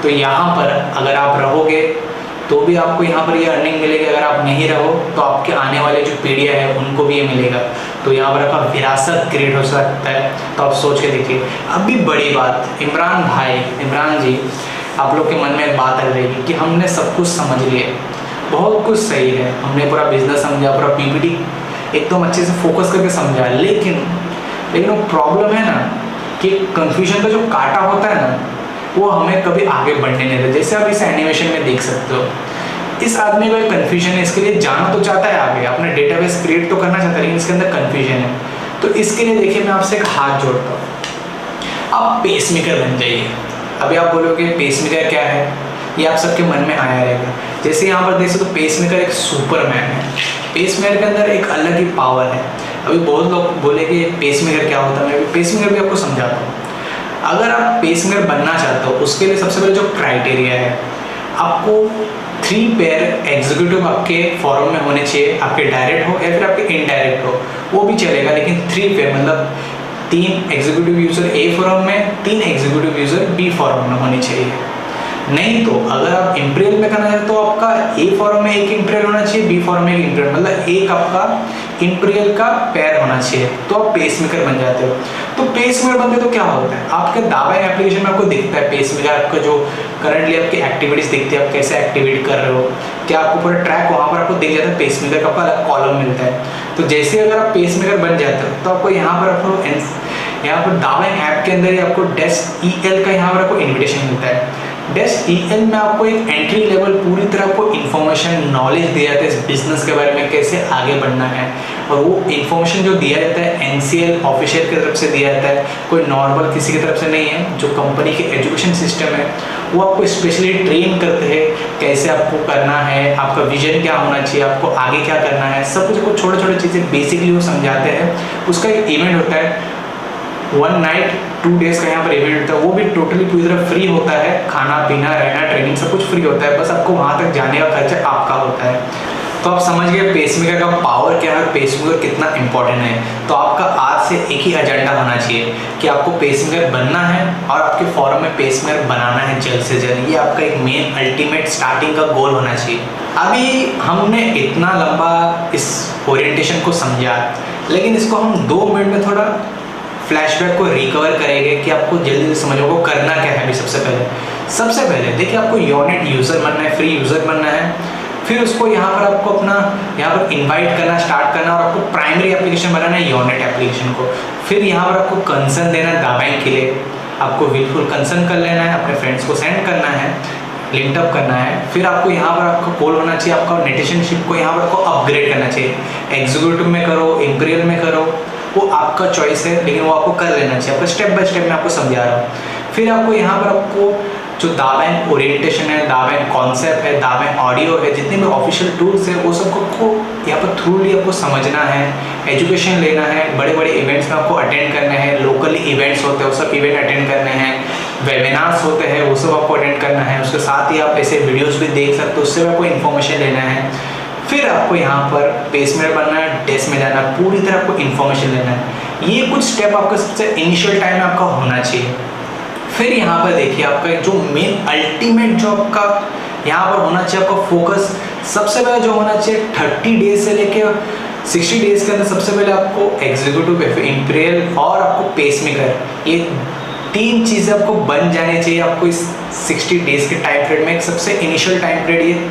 तो यहाँ पर अगर आप रहोगे तो भी आपको यहाँ पर ये अर्निंग मिलेगी। अगर आप नहीं रहो तो आपके आने वाले जो पीढ़ियाँ हैं उनको भी ये मिलेगा। तो यहाँ पर आपका विरासत क्रिएट हो सकता है। तो आप सोच के देखिए। अब भी बड़ी बात, इमरान जी, आप लोग के मन में एक बात आ रहेगी कि हमने सब कुछ समझ लिया, बहुत कुछ सही है, हमने पूरा बिजनेस समझा, पूरा पीपीटी एकदम अच्छे से फोकस करके समझा, लेकिन वो प्रॉब्लम है ना कि कन्फ्यूजन का जो कांटा होता है ना, वो हमें कभी आगे बढ़ने नहीं देता। जैसे आप इस एनिमेशन में देख सकते हो, इस आदमी को एक कन्फ्यूजन है, इसके लिए जाना तो चाहता है आगे, अपना डेटाबेस क्रिएट तो करना चाहता है, लेकिन इसके अंदर कन्फ्यूजन है। तो इसके लिए देखिए, मैं आपसे एक हाथ जोड़ता हूँ, आप पेसमेकर बन जाइए। अभी आप बोलोगे पेसमेकर क्या है, ये आप सबके मन में आया रहेगा। जैसे यहाँ पर देख सकते हो, पेसमेकर एक सुपरमैन है। पेसमेकर के अंदर एक अलग ही पावर है। अभी बहुत लोग बोलेंगे पेसमेकर क्या होता है, मैं पेसमेकर भी आपको समझाता हूँ। अगर आप पेसमेकर बनना चाहते हो, उसके लिए सबसे पहले जो क्राइटेरिया है, आपको 3 पेयर एग्जीक्यूटिव आपके फॉर्म में होने चाहिए, आपके डायरेक्ट हो या फिर आपके इनडायरेक्ट हो, वो भी चलेगा, लेकिन 3 पेयर मतलब 3 एग्जीक्यूटिव यूजर ए फॉर्म में, 3 एग्जीक्यूटिव यूजर बी फॉर्म में होनी चाहिए। नहीं तो अगर आप इम्पीरियल में करना चाहते तो आपका ए फॉर्म में एक इम्पीरियल होना चाहिए, बी फॉर्म में एक इम्पीरियल, मतलब एक आपका इम्पीरियल का पेयर होना चाहिए, तो आप पेसमेकर बन जाते हो। तो पेसमेकर बनते तो क्या होता है, आपके दावें एप्लीकेशन में आपको दिखता है पेसमेकर, आपका जो करंटली आपकी एक्टिविटीज दिखती है, आप कैसे एक्टिवेट कर रहे हो, क्या आपको पूरा ट्रैक वहाँ पर आपको दिख जाता है। पेसमेकर का आपका अलग कॉलम मिलता है। तो जैसे अगर आप पेसमेकर बन जाते हो, तो आपको यहाँ पर दावें ऐप के अंदर ही आपको डेस्क EL का यहाँ पर आपको इन्विटेशन मिलता है। डेस्क EL में आपको एक एंट्री लेवल पूरी तरह आपको इन्फॉर्मेशन, नॉलेज दिया जाता है इस बिजनेस के बारे में, कैसे आगे बढ़ना है। और वो इन्फॉर्मेशन जो दिया जाता है NCL ऑफिशियल की तरफ से दिया जाता है, कोई नॉर्मल किसी की तरफ से नहीं है। जो कंपनी के एजुकेशन सिस्टम है वो आपको स्पेशली ट्रेन करते हैं कैसे आपको करना है, आपका विजन क्या होना चाहिए, आपको आगे क्या करना है, सब कुछ आपको छोटे छोटे चीज़ें बेसिकली वो समझाते हैं। उसका एक इवेंट होता है 1 नाइट 2 डेज का यहाँ पर इवेंट होता है, वो भी टोटली पूरी तरह फ्री होता है। खाना पीना रहना ट्रेनिंग सब कुछ फ्री होता है, बस आपको वहाँ तक जाने का खर्चा आपका होता है। तो आप समझ गए पेसमेकर का पावर क्या है, पेसमेकर कितना इंपॉर्टेंट है। तो आपका आज से एक ही एजेंडा होना चाहिए कि आपको पेसमेकर बनना है और आपके फॉरम में पेसमेकर बनाना है जल्द से जल्द। ये आपका एक मेन अल्टीमेट स्टार्टिंग का गोल होना चाहिए। अभी हमने इतना लंबा इस ओरिएंटेशन को समझा, लेकिन इसको हम 2 मिनट में थोड़ा फ्लैशबैक को रिकवर करेंगे कि आपको जल्दी से समझो को करना क्या है। अभी सबसे पहले देखिए, आपको योनेट यूज़र बनना है, फ्री यूज़र बनना है। फिर उसको यहाँ पर आपको अपना यहाँ पर इनवाइट करना स्टार्ट करना और आपको प्राइमरी एप्लीकेशन बनाना है योनेट एप्लीकेशन को। फिर यहाँ पर आपको कंसर्न देना है दाबैंक के लिए, आपको बिल्कुल कंसर्न कर लेना है, अपने फ्रेंड्स को सेंड करना है, लिंकअप करना है। फिर आपको यहाँ पर आपका गोल होना चाहिए, आपका नेटिशनशिप को यहाँ पर आपको अपग्रेड करना चाहिए। एग्जीक्यूटिव में करो, इंपीरियल में करो, वो आपका चॉइस है, लेकिन वो आपको कर लेना चाहिए। आपको स्टेप बाय स्टेप मैं आपको समझा रहा हूँ। फिर आपको यहाँ पर आपको जो दाबैंक ओरिएंटेशन है, दाबैंक कॉन्सेप्ट है, दाबैंक ऑडियो है, जितने भी ऑफिशियल टूल्स है वो सबको यहाँ पर थ्रूली आपको समझना है, एजुकेशन लेना है, बड़े बड़े इवेंट्स में आपको अटेंड करना है। लोकली इवेंट्स होते हैं वो सब इवेंट अटेंड करने हैं, वेबिनार्स होते हैं वो सब आपको अटेंड करना है। उसके साथ ही आप ऐसे वीडियोज़ भी देख सकते हो, उससे भी आपको इन्फॉर्मेशन लेना है। फिर आपको यहाँ पर पेसमेकर बनना है, टेस्ट में जाना है, पूरी तरह आपको इन्फॉर्मेशन लेना है। ये कुछ स्टेप आपका सबसे इनिशियल टाइम में आपका होना चाहिए। फिर यहाँ पर देखिए, आपका जो मेन अल्टीमेट जो आपका यहाँ पर होना चाहिए, आपका फोकस सबसे पहले जो होना चाहिए 30 डेज से लेके 60 डेज के अंदर सबसे पहले आपको एग्जीक्यूटिव, इंपीरियल और आपको पेसमेकर, ये 3 चीज़ें आपको बन जानी चाहिए। आपको इस 60 डेज के टाइम पीरियड में, एक सबसे इनिशियल टाइम पीरियड ये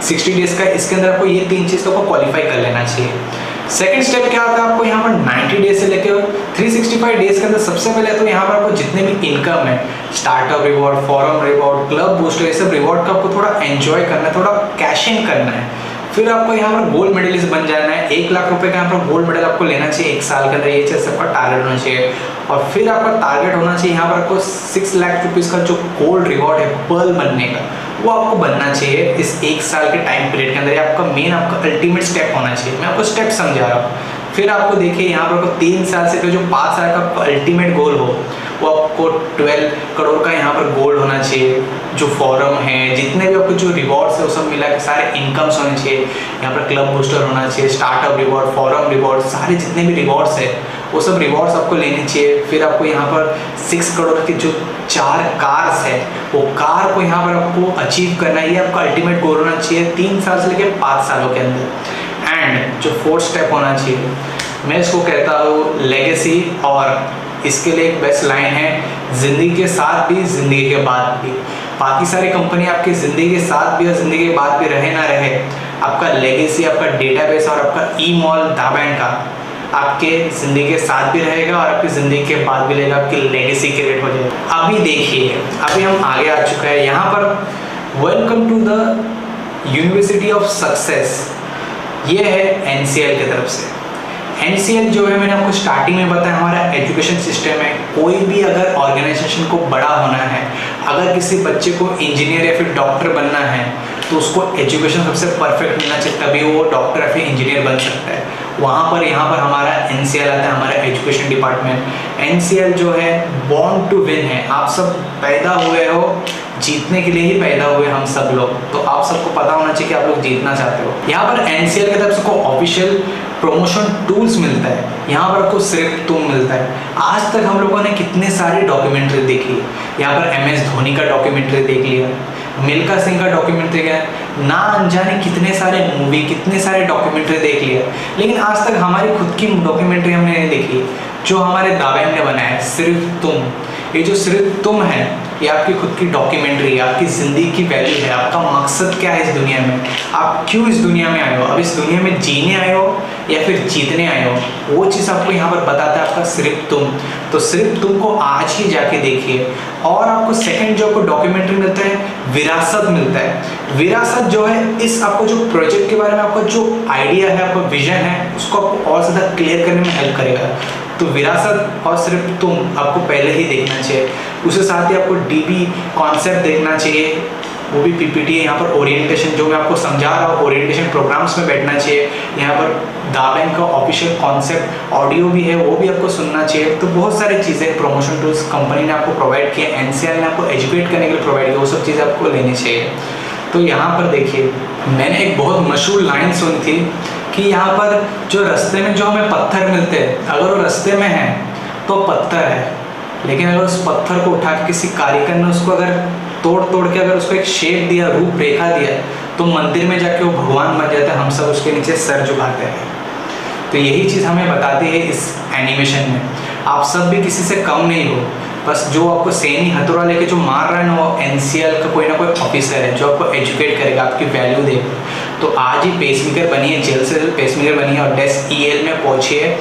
60 डेज का, इसके अंदर आपको ये 3 चीज़ को क्वालिफाई कर लेना चाहिए। सेकंड स्टेप क्या होता है, आपको यहाँ पर 90 डेज से लेकर 365 डेज के अंदर सबसे पहले तो यहाँ पर आपको जितने भी इनकम है, startup reward, forum reward, club booster, ये सब रिवॉर्ड का आपको थोड़ा एंजॉय करना है, थोड़ा कैश इन करना है। फिर आपको यहाँ पर गोल्ड मेडलिस्ट बन जाना है। 1 लाख रुपए का यहाँ पर गोल्ड मेडल आपको लेना चाहिए 1 साल के अंदर, ये चीज़ सबका टारगेट होना चाहिए। और फिर आपका टारगेट होना चाहिए यहाँ पर आपको 6 लाख रुपीज़ का जो गोल्ड रिवॉर्ड है पर्ल बनने का, वो आपको बनना चाहिए इस 1 साल के टाइम पीरियड के अंदर। ये आपका मेन आपका अल्टीमेट स्टेप होना चाहिए। मैं आपको स्टेप समझा रहा हूँ। फिर आपको देखिए यहाँ पर आपको 3 साल से जो 5 साल का आपका अल्टीमेट गोल हो, वो आपको 12 करोड़ का यहाँ पर गोल्ड होना चाहिए। जो फॉरम है, जितने भी आपको जो रिवॉर्ड्स है वो सब मिला के सारे इनकम्स होने चाहिए। यहाँ पर क्लब बूस्टर होना चाहिए, स्टार्टअप रिवॉर्ड, फॉरम रिवॉर्ड, सारे जितने भी रिवॉर्ड्स है वो सब रिवॉर्ड्स आपको लेने चाहिए। फिर आपको यहाँ पर 6 करोड़ की जो 4 कार्स है, वो कार को यहाँ पर आपको अचीव करना है। ये आपका अल्टीमेट गोल होना चाहिए 3 साल से लेकर 5 सालों के अंदर। एंड जो 4th स्टेप होना चाहिए, मैं इसको कहता हूँ लेगेसी, और इसके लिए एक बेस्ट लाइन है, ज़िंदगी के साथ भी ज़िंदगी के बाद भी। बाकी सारी कंपनी आपकी ज़िंदगी के साथ भी और ज़िंदगी के बाद भी रहे ना रहे, आपका लेगेसी, आपका डेटाबेस और आपका ई-मॉल दाबैंक का आपके ज़िंदगी के साथ भी रहेगा और आपकी ज़िंदगी के बाद भी रहेगा, आपकी लेगेसी क्रिएट हो जाएगी। अभी देखिए, अभी हम आगे आ चुका है यहाँ पर। Welcome to the university of success, ये है NCL की तरफ से। NCL जो है, मैंने आपको स्टार्टिंग में बताया, हमारा एजुकेशन सिस्टम है। कोई भी अगर ऑर्गेनाइजेशन को बड़ा होना है, अगर किसी बच्चे को इंजीनियर या फिर डॉक्टर बनना है, तो उसको एजुकेशन सबसे परफेक्ट मिलना चाहिए, तभी वो डॉक्टर या फिर इंजीनियर बन सकता है। वहाँ पर यहाँ पर हमारा NCL आता है, हमारा एजुकेशन डिपार्टमेंट। NCL जो है बॉर्न टू विन है। आप सब पैदा हुए हो जीतने के लिए ही पैदा हुए, हम सब लोग, तो आप सबको पता होना चाहिए कि आप लोग जीतना चाहते हो। यहाँ पर NCL की तरफ से को ऑफिशियल प्रमोशन टूल्स मिलता है, यहाँ पर आपको सिर्फ तुम मिलता है। आज तक हम लोगों ने कितने सारे डॉक्यूमेंट्री देखी, यहाँ पर MS धोनी का डॉक्यूमेंट्री देख लिया, मिल्खा सिंह का डॉक्यूमेंट्री है, ना अनजाने कितने सारे मूवी, कितने सारे डॉक्यूमेंट्री देख लिया, लेकिन आज तक हमारी खुद की डॉक्यूमेंट्री हमने नहीं देखी जो हमारे दाबैंक ने बनाया है, सिर्फ तुम। ये जो सिर्फ तुम है, ये आपकी खुद की डॉक्यूमेंट्री है, आपकी ज़िंदगी की वैल्यू है, आपका मकसद क्या है इस दुनिया में, आप क्यों इस दुनिया में आए हो, अब इस दुनिया में जीने आए हो या फिर जीतने आए हो, वो चीज़ आपको यहाँ पर बताता है आपका सिर्फ तुम। तो सिर्फ तुम को आज ही जाके देखिए। और आपको सेकंड जो आपको डॉक्यूमेंट्री मिलता है, विरासत मिलता है। विरासत जो है, इस आपको जो प्रोजेक्ट के बारे में आपका जो आइडिया है, आपका विजन है, उसको आपको और ज़्यादा क्लियर करने में हेल्प करेगा। तो विरासत और सिर्फ तुम आपको पहले ही देखना चाहिए। उसके साथ ही आपको DB कॉन्सेप्ट देखना चाहिए, वो भी PPT है। यहाँ पर ओरिएंटेशन जो मैं आपको समझा रहा हूँ, ओरिएंटेशन प्रोग्राम्स में बैठना चाहिए। यहाँ पर दाबैंक का ऑफिशियल कॉन्सेप्ट ऑडियो भी है, वो भी आपको सुनना चाहिए। तो बहुत सारी चीज़ें प्रमोशन टूल्स कंपनी ने आपको प्रोवाइड किया, NCL ने आपको एजुकेट करने के लिए प्रोवाइड किया, वो सब चीज़ें आपको लेनी चाहिए। तो यहाँ पर देखिए, मैंने एक बहुत मशहूर लाइन सुनी थी कि यहाँ पर जो रास्ते में जो हमें पत्थर मिलते हैं, अगर वो रास्ते में है तो पत्थर है, लेकिन अगर उस पत्थर को उठा के किसी कारीगर ने उसको अगर तोड़ तोड़ के अगर उसको एक शेप दिया, रूपरेखा दिया, तो मंदिर में जाके वो भगवान बन जाता है, हम सब उसके नीचे सर झुकाते हैं। तो यही चीज़ हमें बताती है इस एनिमेशन में, आप सब भी किसी से कम नहीं हो, बस जो आपको सेम ही हथौड़ा लेके जो मार रहा है ना, वो NCL का कोई ना कोई ऑफिसर है जो आपको एजुकेट करेगा, आपकी वैल्यू देगा। तो आज ही पेसमेकर बनिए, जल्द से जल्द पेसमेकर बनिए और डेस्क EL में पहुँचिए,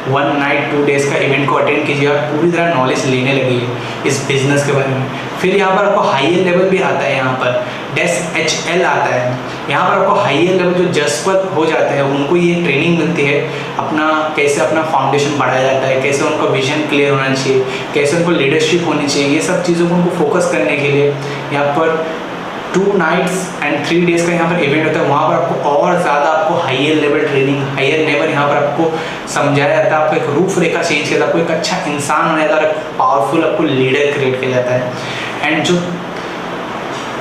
1 नाइट 2 डेज़ का इवेंट को अटेंड कीजिए और पूरी तरह नॉलेज लेने लगिए इस बिज़नेस के बारे में। फिर यहाँ पर आपको हायर लेवल भी आता है, यहाँ पर डेस्क HL आता है, यहाँ पर आपको हायर लेवल जो जस्ट पर हो जाते हैं उनको ये ट्रेनिंग मिलती है, अपना कैसे अपना फाउंडेशन बढ़ाया जाता है, कैसे उनका विजन क्लियर होना चाहिए, कैसे उनको लीडरशिप होनी चाहिए, ये सब चीज़ों को उनको फोकस करने के लिए यहाँ पर 2 नाइट्स एंड 3 डेज़ का यहाँ पर इवेंट होता है। वहाँ पर आपको और ज़्यादा आपको higher level training, higher level यहाँ पर आपको समझाया जाता है, आपको एक रूपरेखा चेंज किया जाता है, आपको एक अच्छा इंसान बनाया जाता है, पावरफुल आपको लीडर क्रिएट किया जाता है। एंड जो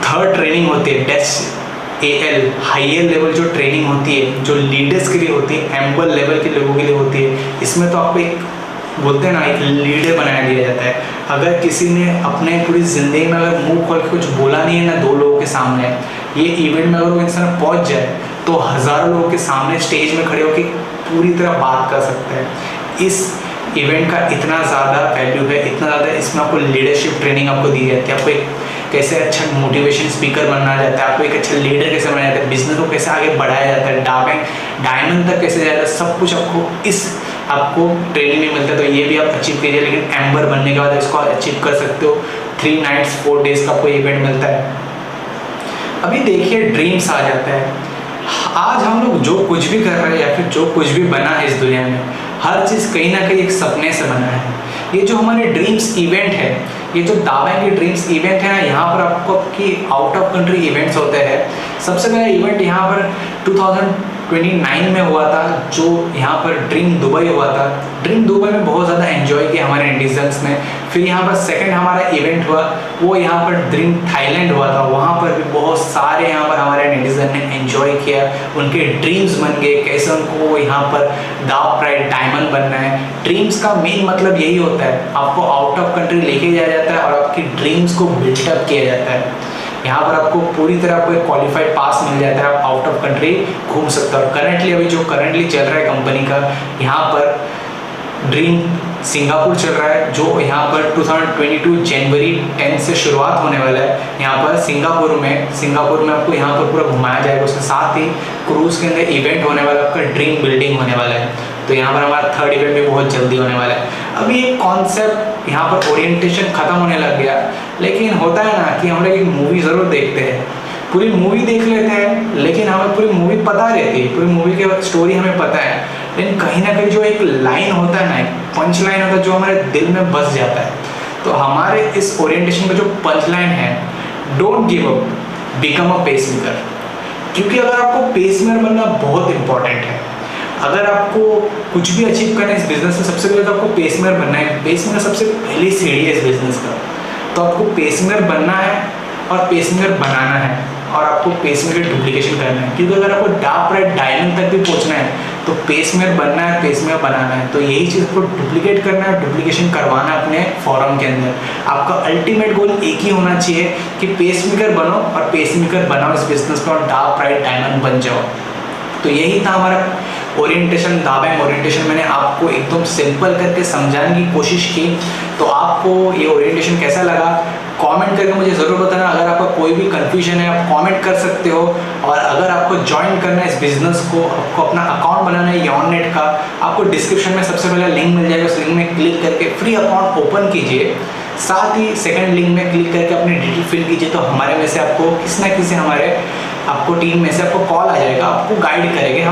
थर्ड ट्रेनिंग होती है डेस्क AL, हायर लेवल जो ट्रेनिंग होती है, जो लीडर्स के लिए होती है, एम्बल लेवल के लोगों के लिए होती है, इसमें तो आपको एक बोलते हैं ना, एक लीडर बनाया दिया जाता है। अगर किसी ने अपने पूरी ज़िंदगी में अगर मुंह खोल के कुछ बोला नहीं है ना 2 लोगों के सामने, ये इवेंट में अगर वो इंसान पहुंच जाए तो हज़ारों लोगों के सामने स्टेज में खड़े होकर पूरी तरह बात कर सकता है। इस इवेंट का इतना ज़्यादा वैल्यू है, इतना ज़्यादा इसमें आपको लीडरशिप ट्रेनिंग आपको दी जाती है, आपको एक कैसे अच्छा मोटिवेशन स्पीकर बनना जाता है, आपको एक अच्छा लीडर कैसे बनाया जाता है, बिजनेस को कैसे आगे बढ़ाया जाता है, डायमंड तक कैसे जाता है, सब कुछ आपको ट्रेनिंग में मिलता है। तो ये भी आप अचीव कीजिए, लेकिन एम्बर बनने के बाद इसको अचीव कर सकते हो। 3 नाइट्स 4 डेज़ का आपको इवेंट मिलता है। अभी देखिए ड्रीम्स आ जाता है, आज हम लोग जो कुछ भी कर रहे हैं या फिर जो कुछ भी बना है इस दुनिया में, हर चीज़ कहीं ना कहीं एक सपने से बना है। ये जो हमारे ड्रीम्स इवेंट है, ये जो दावा के ड्रीम्स इवेंट है ना, यहाँ पर आपको आपकी आउट ऑफ कंट्री इवेंट्स होते हैं। सबसे पहला इवेंट यहाँ पर 2029 में हुआ था, जो यहाँ पर ड्रीम दुबई हुआ था। ड्रीम दुबई में बहुत ज़्यादा एंजॉय किया हमारे नेटिजन्स ने। फिर यहाँ पर सेकंड हमारा इवेंट हुआ, वो यहाँ पर ड्रीम थाईलैंड हुआ था। वहाँ पर भी बहुत सारे यहाँ पर हमारे नेटिजन ने एंजॉय किया, उनके ड्रीम्स बन गए, कैसे उनको यहाँ पर दाव प्राइड डायमंड बनना है। ड्रीम्स का मेन मतलब यही होता है, आपको आउट ऑफ कंट्री लेके जाया जाता है और आपकी ड्रीम्स को बिल्टअप किया जाता है। यहाँ पर आपको पूरी तरह आपको एक क्वालिफाइड पास मिल जाता है, आप आउट ऑफ कंट्री घूम सकते हो। और करंटली अभी जो करंटली चल रहा है कंपनी का, यहाँ पर ड्रीम सिंगापुर चल रहा है, जो यहाँ पर 2022 जनवरी 10 से शुरुआत होने वाला है। यहाँ पर सिंगापुर में आपको यहाँ पर पूरा घुमाया जाएगा। उसके साथ ही क्रूज़ के अंदर इवेंट होने वाला है, आपका ड्रीम बिल्डिंग होने वाला है। तो यहाँ पर हमारा थर्ड इवेंट भी बहुत जल्दी होने वाला है। अभी एक कॉन्सेप्ट यहाँ पर ओरिएंटेशन ख़त्म होने लग गया, लेकिन होता है ना कि हम लोग एक मूवी ज़रूर देखते हैं, पूरी मूवी देख लेते हैं, लेकिन हमें पूरी मूवी पता रहती है, पूरी मूवी की स्टोरी हमें पता है, लेकिन कहीं ना कहीं जो एक लाइन होता है ना, एक पंच लाइन होता है जो हमारे दिल में बस जाता है। तो हमारे इस ओरिएंटेशन का जो पंच लाइन है, don't give up, become a pacemaker. क्योंकि अगर आपको पेसमेकर बनना बहुत इंपॉर्टेंट है, अगर आपको कुछ भी अचीव करना है इस बिजनेस में, सबसे पहले तो आपको पेसमेकर बनना है। पेसमेकर सबसे पहली सीढ़ी है इस बिजनेस का। तो आपको पेसमेकर बनना है और पेसमेकर बनाना है, और आपको पेसमेकर डुप्लीकेशन करना है। क्योंकि अगर आपको डार्क प्राइड डायमंड तक भी पहुंचना है तो पेसमेकर बनना है, पेसमेकर बनाना है। तो यही चीज़ आपको डुप्लीकेट करना है, डुप्लीकेशन करवाना है अपने फॉरम के अंदर। आपका अल्टीमेट गोल एक ही होना चाहिए कि पेसमेकर बनो और पेसमेकर बनाओ इस बिजनेस में और डार्क प्राइड डायमंड बन जाओ। तो यही था हमारा ओरिएंटेशन, दावा ओरिएंटेशन। मैंने आपको एकदम सिंपल करके समझाने की कोशिश की। तो आपको ये ओरिएंटेशन कैसा लगा कमेंट करके मुझे ज़रूर बताना। अगर आपका कोई भी कंफ्यूजन है आप कमेंट कर सकते हो। और अगर आपको ज्वाइन करना है इस बिज़नेस को, आपको अपना अकाउंट बनाना है YONNET का, आपको डिस्क्रिप्शन में सबसे पहले लिंक मिल जाएगा। उस लिंक में क्लिक करके फ्री अकाउंट ओपन कीजिए। साथ ही सेकंड लिंक में क्लिक करके अपनी डिटेल फिल कीजिए। तो हमारे में से आपको किसी ना किसी आपको टीम में से आपको कॉल आ जाएगा, आपको गाइड करेंगे हम।